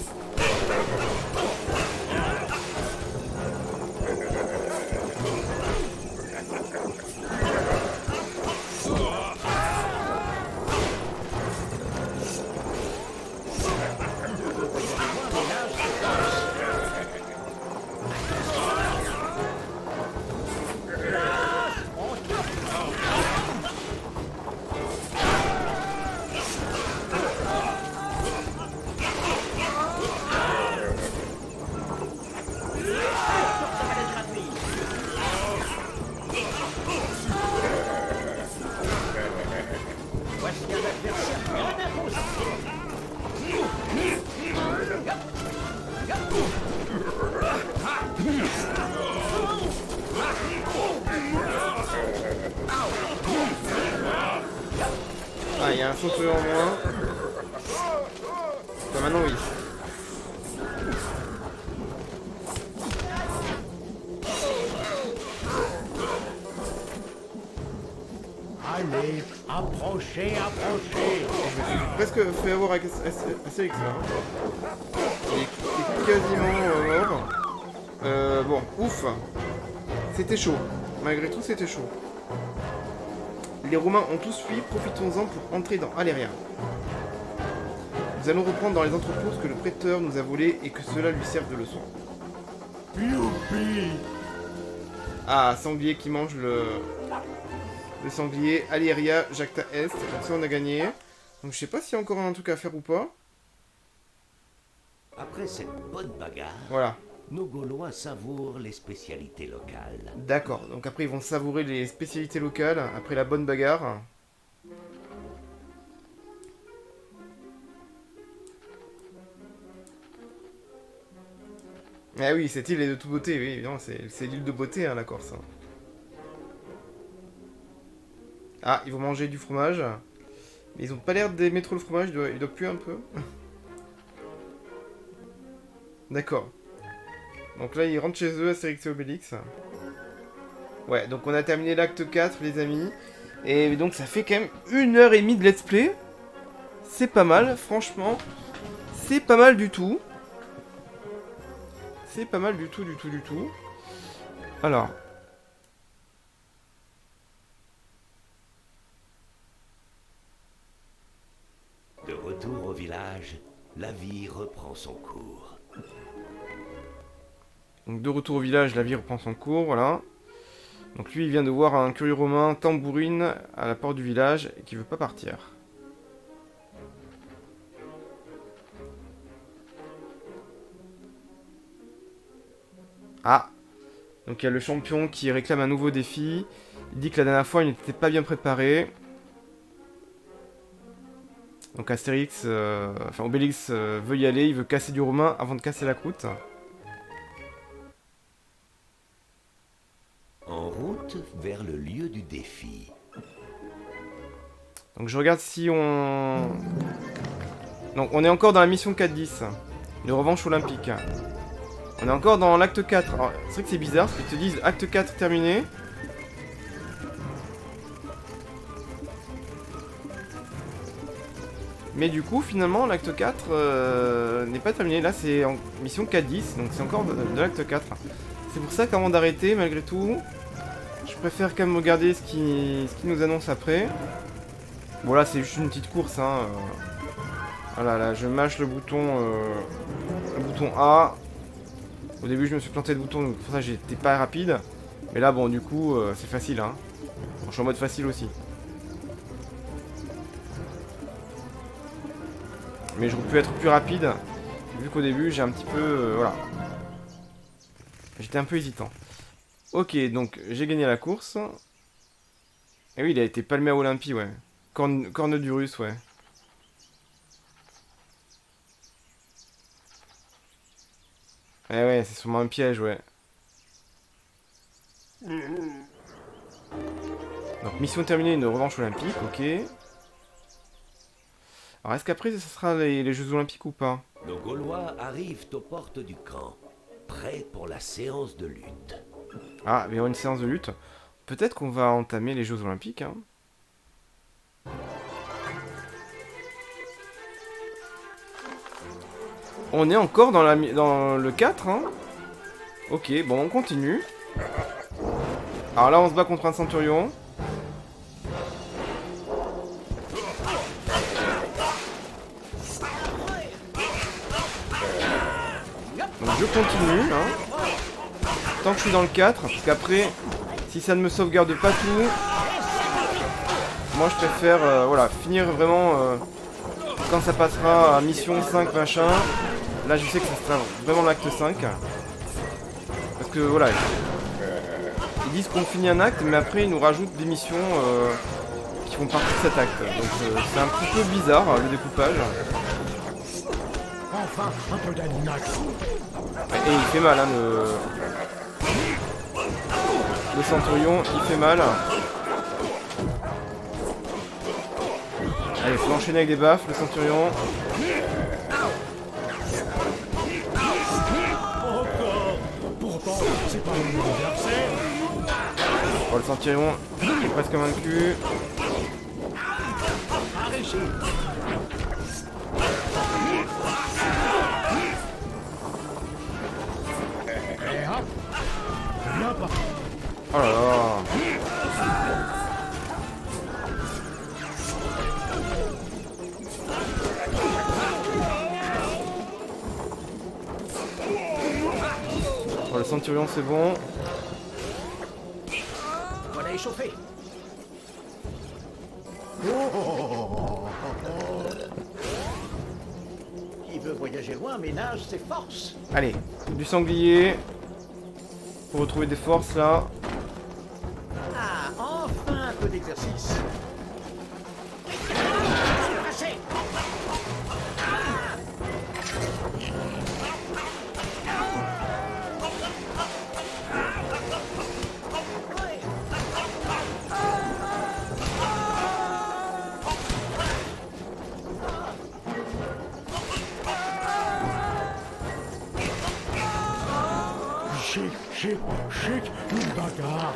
Voici un adversaire bien imposant. Ah, il y a un centurion en moins. Bah, maintenant, oui. Allez, approchez, approchez. Presque fait avoir avec Astérix là. Il est quasiment mort. Bon, ouf. C'était chaud. Malgré tout, c'était chaud. Les Romains ont tous fui, profitons-en pour entrer dans Aléria. Nous allons reprendre dans les entrepôts ce que le prêteur nous a volé et que cela lui serve de leçon. Youpi. Ah, sanglier qui mange le sanglier. Aléria, Jacta Est. Donc ça, on a gagné. Donc je sais pas s'il y a encore un truc à faire ou pas. Après cette bonne bagarre, Voilà. nos Gaulois savourent les spécialités locales. D'accord. Donc après, ils vont savourer les spécialités locales après la bonne bagarre. Ah oui, cette île est de toute beauté, oui, évidemment, c'est l'île de beauté, hein, la Corse. Ah, ils vont manger du fromage. Mais ils ont pas l'air d'aimer trop le fromage, ils doivent puer un peu. D'accord. Donc là, ils rentrent chez eux, Astérix et Obélix. Ouais, donc on a terminé l'acte 4, les amis. Et donc ça fait quand même 1h30 de let's play. C'est pas mal, franchement. C'est pas mal du tout. C'est pas mal du tout. Alors. De retour au village, la vie reprend son cours. Donc de retour au village, la vie reprend son cours, voilà. Donc lui, il vient de voir un curieux romain tambourine à la porte du village et qui veut pas partir. Ah! Donc il y a le champion qui réclame un nouveau défi. Il dit que la dernière fois, il n'était pas bien préparé. Donc Astérix, enfin Obélix veut y aller, il veut casser du romain avant de casser la croûte. En route vers le lieu du défi. Donc je regarde si on... Donc on est encore dans la mission 4-10, de revanche olympique. On est encore dans l'acte 4. Alors, c'est vrai que c'est bizarre, parce qu'ils te disent acte 4 terminé. Mais du coup, finalement, l'acte 4 n'est pas terminé. Là, c'est en mission 4-10, donc c'est encore de l'acte 4. C'est pour ça qu'avant d'arrêter, malgré tout, je préfère quand même regarder ce qui nous annonce après. Bon là c'est juste une petite course hein. Voilà, là je mâche le bouton A. Au début je me suis planté de bouton, donc pour ça j'étais pas rapide. Mais là bon du coup c'est facile hein. Bon, je suis en mode facile aussi. Mais j'aurais pu être plus rapide. Vu qu'au début j'ai un petit peu... voilà. J'étais un peu hésitant. Ok, donc j'ai gagné la course. Et oui, il a été palmé à Olympie, ouais. Corne du russe, ouais. Eh ouais, c'est sûrement un piège, ouais. Donc mission terminée, une revanche olympique, ok. Alors est-ce qu'après ça sera les Jeux Olympiques ou pas? Nos Gaulois arrivent aux portes du camp, prêts pour la séance de lutte. Ah, il y aura une séance de lutte. Peut-être qu'on va entamer les Jeux Olympiques, hein. On est encore dans le 4, hein. Ok, bon, on continue. Alors là, on se bat contre un centurion. Donc je continue, hein. Tant que je suis dans le 4, parce qu'après, si ça ne me sauvegarde pas tout, moi je préfère, voilà, finir vraiment quand ça passera à mission 5 machin. Là je sais que ça sera vraiment l'acte 5. Parce que voilà, ils disent qu'on finit un acte, mais après ils nous rajoutent des missions qui font partie de cet acte. Donc c'est un petit peu bizarre le découpage. Enfin, un peu d'animation. Et il fait mal, hein, le centurion, il fait mal. Allez, faut enchaîner avec des baffes, le centurion. Pourtant, c'est pas mon adversaire. Bon, le centurion est presque vaincu. Et hop. Viens pas. Oh là là. Bon, le centurion c'est bon. Voilà échauffé. Qui veut voyager loin ménage ses forces. Allez, du sanglier. Pour retrouver des forces là. Ah, enfin un peu d'exercice. Assez. Chic, une bagarre.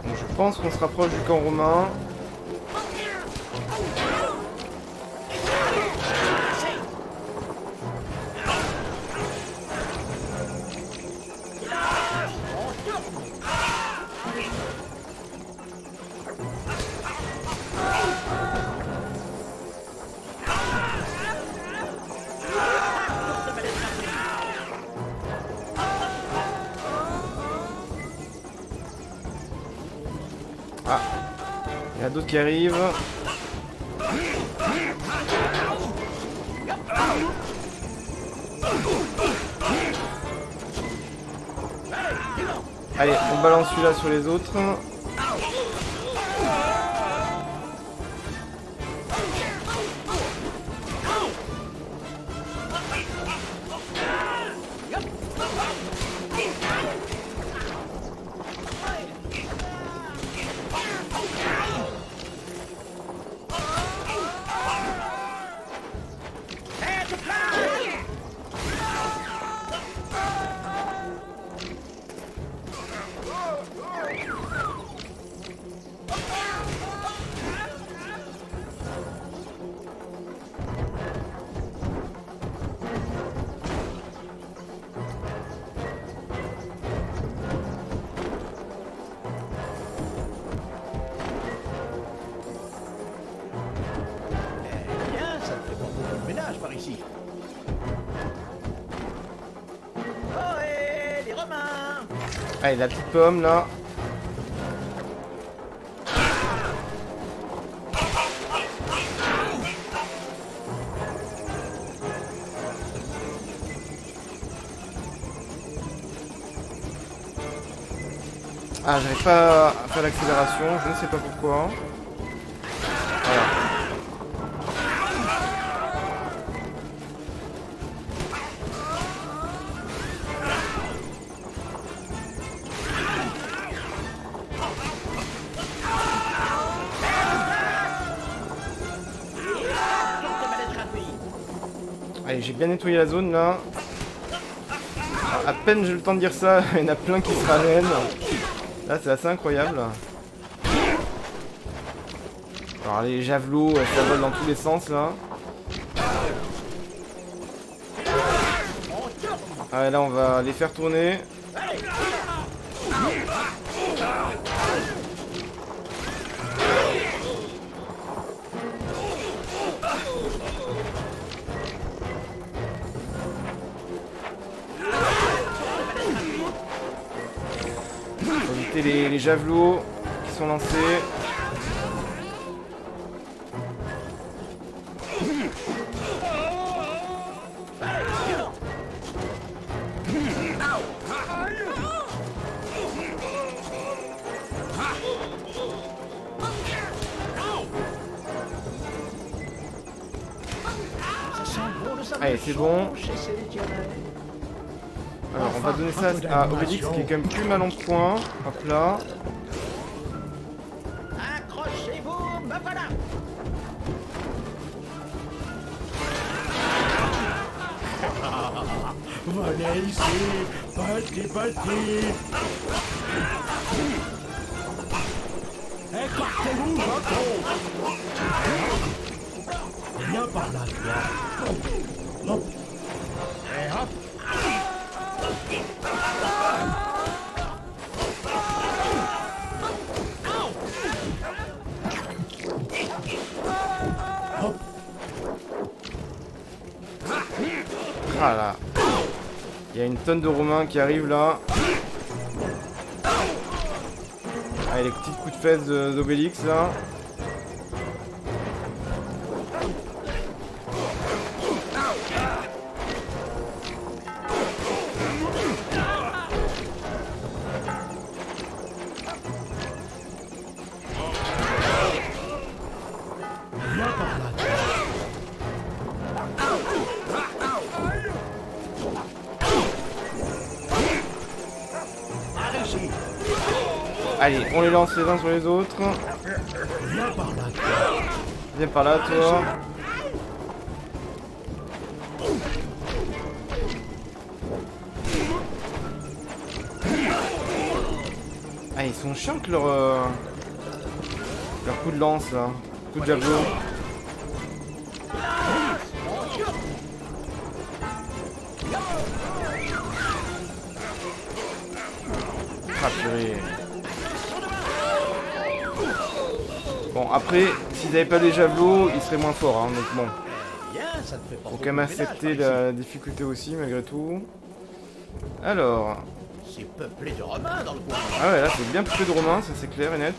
Donc, je pense qu'on se rapproche du camp romain. Ah, il y en a d'autres qui arrivent. Allez, on balance celui-là sur les autres. Bien, ça ne fait pas beaucoup de ménage par ici. Ohé, les Romains! Allez, la petite pomme là. Ah, j'arrive pas à faire l'accélération, je ne sais pas pourquoi. Voilà. Allez, j'ai bien nettoyé la zone là. Alors, à peine j'ai le temps de dire ça, il y en a plein qui se ramènent. Là, c'est assez incroyable. Alors, les javelots, ça vole dans tous les sens là. Ah, et là, on va les faire tourner. Faut éviter les javelots qui sont lancés. Allez, c'est bon. Alors, on va donner ça à Obélix qui est quand même plus mal en point. Hop là. Accrochez-vous, me voilà! Venez ici, petit. Écartez-vous, Jaco. Viens par là, toi. Hop. Et hop. Hop. Ah là. Il y a une tonne de Romains qui arrivent là. Allez, les petits coups de fesses d'Obélix là. Viens par là, toi. Allez, on les lance les uns sur les autres. Viens par là, toi. Viens par là, toi. Ah, ils sont chiants que leur coup de lance là. Coup de javelot. Ah, purée. Bon, après, s'ils n'avaient pas les javelots, ils seraient moins forts, hein, donc bon. Bien, ça ne fait pas Faut beaucoup quand même de ménage accepter par ici. la difficulté aussi, malgré tout. Alors, C'est peuplé de Romains dans le coin. Ah ouais, là c'est bien peuplé de Romains, ça c'est clair et net.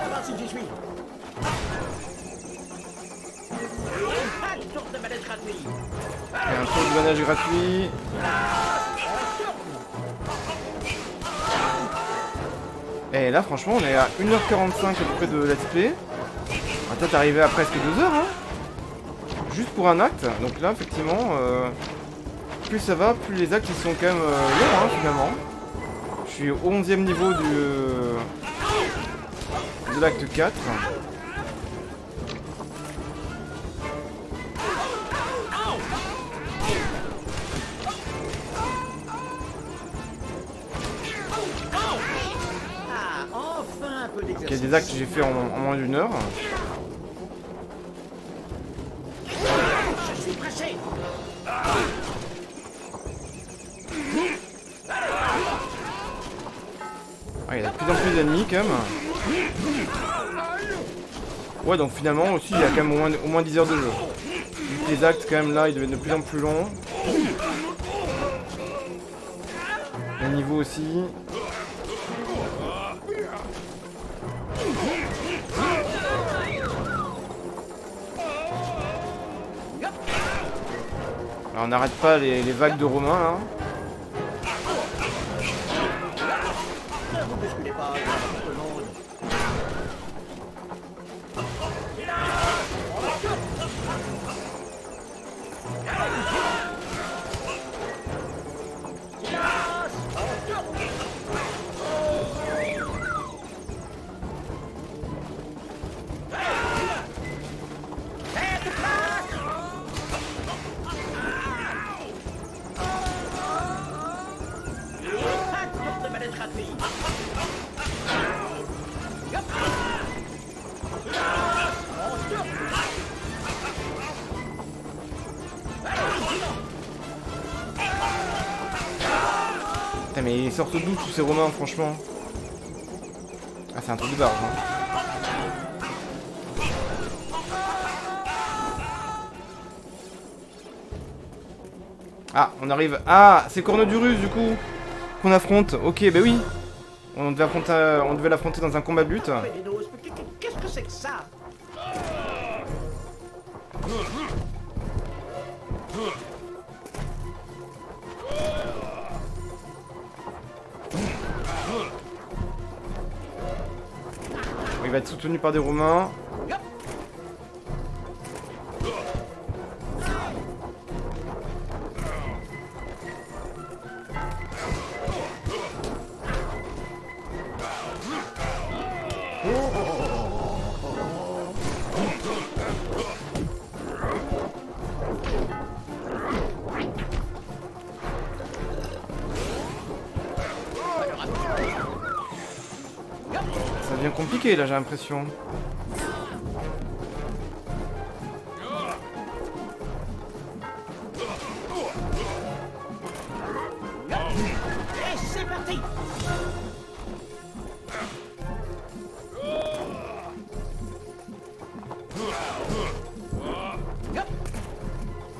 Voir si j'y suis. Ah, tour de manette gratuit. Et un tour de manège gratuit. Et là franchement on est à 1h45 à peu près de let's play. On va peut-être arriver à presque 2 heures hein. Juste pour un acte. Donc là effectivement plus ça va, plus les actes ils sont quand même longs hein, finalement. Je suis au 11e niveau de l'acte 4. Ah, enfin un peu Il y a d'exercice. des actes que j'ai fait en moins d'une heure. Je suis pressé. Ah, il y a de plus en plus d'ennemis quand même. Ouais, donc finalement aussi il y a quand même au moins 10 heures de jeu. Vu que les actes quand même là ils deviennent de plus en plus longs. Les niveaux aussi. Alors on n'arrête pas les vagues de Romains là. Ne vous bousculez pas, il y en a pour tout le monde. Ah, tour de manette gratuit. Putain mais ils sortent d'où tous ces Romains franchement? Ah c'est un truc de barge hein. Ah on arrive. Ah c'est Cornodurus du coup qu'on affronte. Ok bah oui. On devait l'affronter dans un combat de lutte. Mais dis donc, qu'est-ce que c'est que ça? Il va être soutenu par des Romains. Ça devient compliqué là j'ai l'impression. Et c'est parti.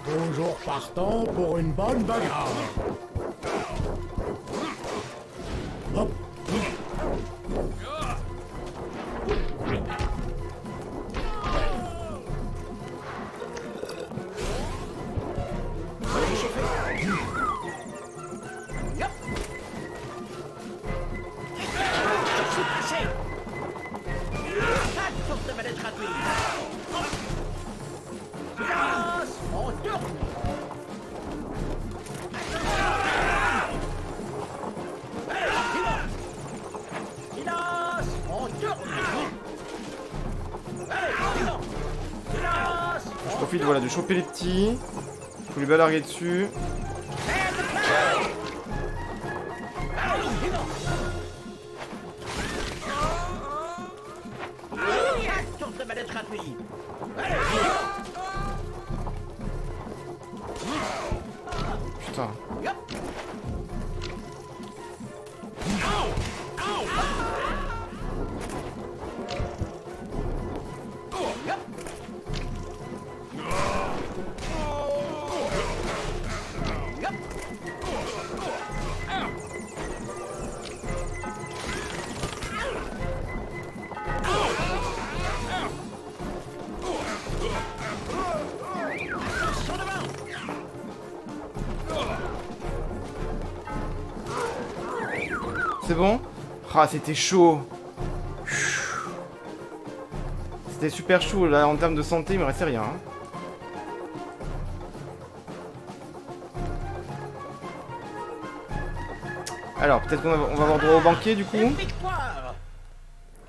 Toujours partant pour une bonne bagarre. Hop. Je suis pressé. Ah, tour de manette gratuit. Silence, on tourne. Silence, on tourne. Allez, silence. Silence, Je profite voilà de choper les petits. Faut lui balarguer dessus. tour de manette gratuit. Allez, C'est bon? Ah, c'était chaud. C'était super chaud, là, en termes de santé, il me restait rien. Hein. Alors, peut-être qu'on va avoir droit au banquet, du coup. Victoire!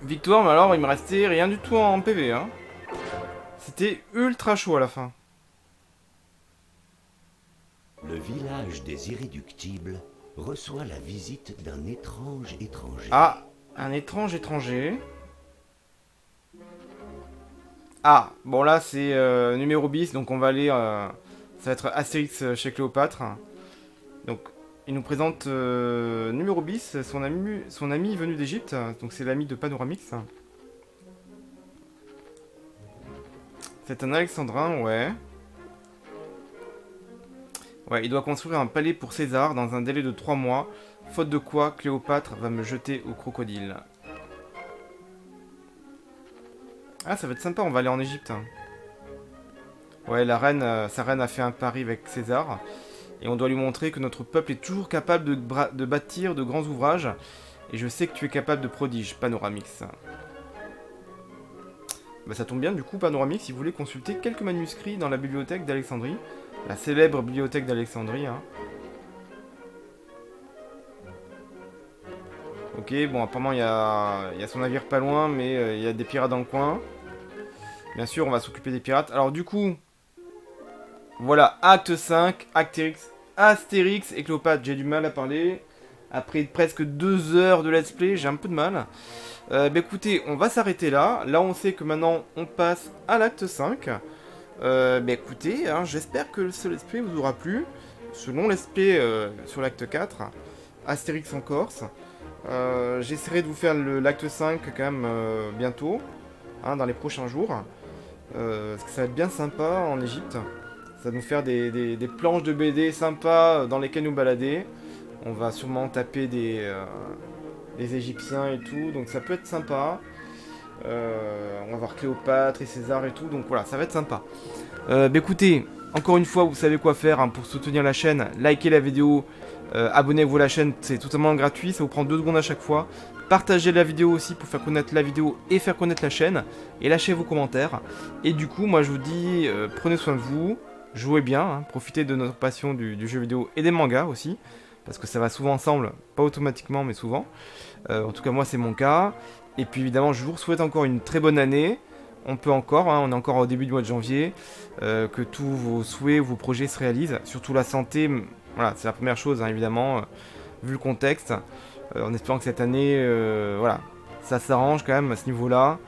Victoire, mais alors, il me restait rien du tout en PV, hein. C'était ultra chaud à la fin. Le village des Irréductibles reçoit la visite d'un étrange étranger. Ah, un étrange étranger. Ah, bon là c'est numéro bis, donc on va aller... ça va être Astérix chez Cléopâtre. Donc, il nous présente numéro bis, son ami venu d'Égypte. Donc c'est l'ami de Panoramix. C'est un Alexandrin, ouais. Ouais, il doit construire un palais pour César dans un délai de 3 mois. Faute de quoi, Cléopâtre va me jeter au crocodile. Ah, ça va être sympa, on va aller en Égypte. Ouais, la reine, sa reine a fait un pari avec César. Et on doit lui montrer que notre peuple est toujours capable de bâtir de grands ouvrages. Et je sais que tu es capable de prodiges, Panoramix. Bah ça tombe bien, du coup, Panoramix, il voulait consulter quelques manuscrits dans la bibliothèque d'Alexandrie. La célèbre bibliothèque d'Alexandrie, hein. Ok, bon, apparemment, il y a son navire pas loin, mais il y a des pirates dans le coin. Bien sûr, on va s'occuper des pirates. Alors, du coup, voilà, acte 5, Astérix et Cléopâtre. J'ai du mal à parler. Après presque 2 heures de let's play, j'ai un peu de mal. Bah écoutez, on va s'arrêter là. Là, on sait que maintenant, on passe à l'acte 5. Bah écoutez, hein, j'espère que ce let's play vous aura plu. Ce long let's play sur l'acte 4, Astérix en Corse. J'essaierai de vous faire l'acte 5 quand même bientôt, hein, dans les prochains jours. Parce que ça va être bien sympa en Égypte. Ça va nous faire des planches de BD sympas dans lesquelles nous balader. On va sûrement taper des Égyptiens et tout, donc ça peut être sympa. On va voir Cléopâtre et César et tout, donc voilà, ça va être sympa. Bah écoutez, encore une fois, vous savez quoi faire hein, pour soutenir la chaîne. Likez la vidéo, abonnez-vous à la chaîne, c'est totalement gratuit, ça vous prend 2 secondes à chaque fois. Partagez la vidéo aussi pour faire connaître la vidéo et faire connaître la chaîne. Et lâchez vos commentaires. Et du coup, moi je vous dis, prenez soin de vous, jouez bien, hein, profitez de notre passion du jeu vidéo et des mangas aussi. Parce que ça va souvent ensemble, pas automatiquement mais souvent. En tout cas moi c'est mon cas. Et puis évidemment je vous souhaite encore une très bonne année. On peut encore, hein, on est encore au début du mois de janvier. Que tous vos souhaits, vos projets se réalisent. Surtout la santé, voilà, c'est la première chose hein, évidemment, vu le contexte. En espérant que cette année, voilà, ça s'arrange quand même à ce niveau-là.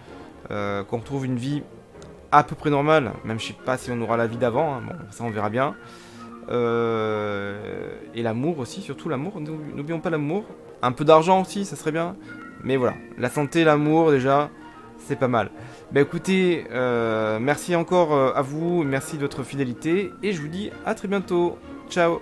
Qu'on retrouve une vie à peu près normale. Même je sais pas si on aura la vie d'avant, hein, bon ça on verra bien. Et l'amour aussi, surtout l'amour, n'oublions pas l'amour. Un peu d'argent aussi, ça serait bien. Mais voilà, la santé, l'amour déjà, c'est pas mal. Bah écoutez, merci encore à vous, merci de votre fidélité. Et je vous dis à très bientôt. Ciao.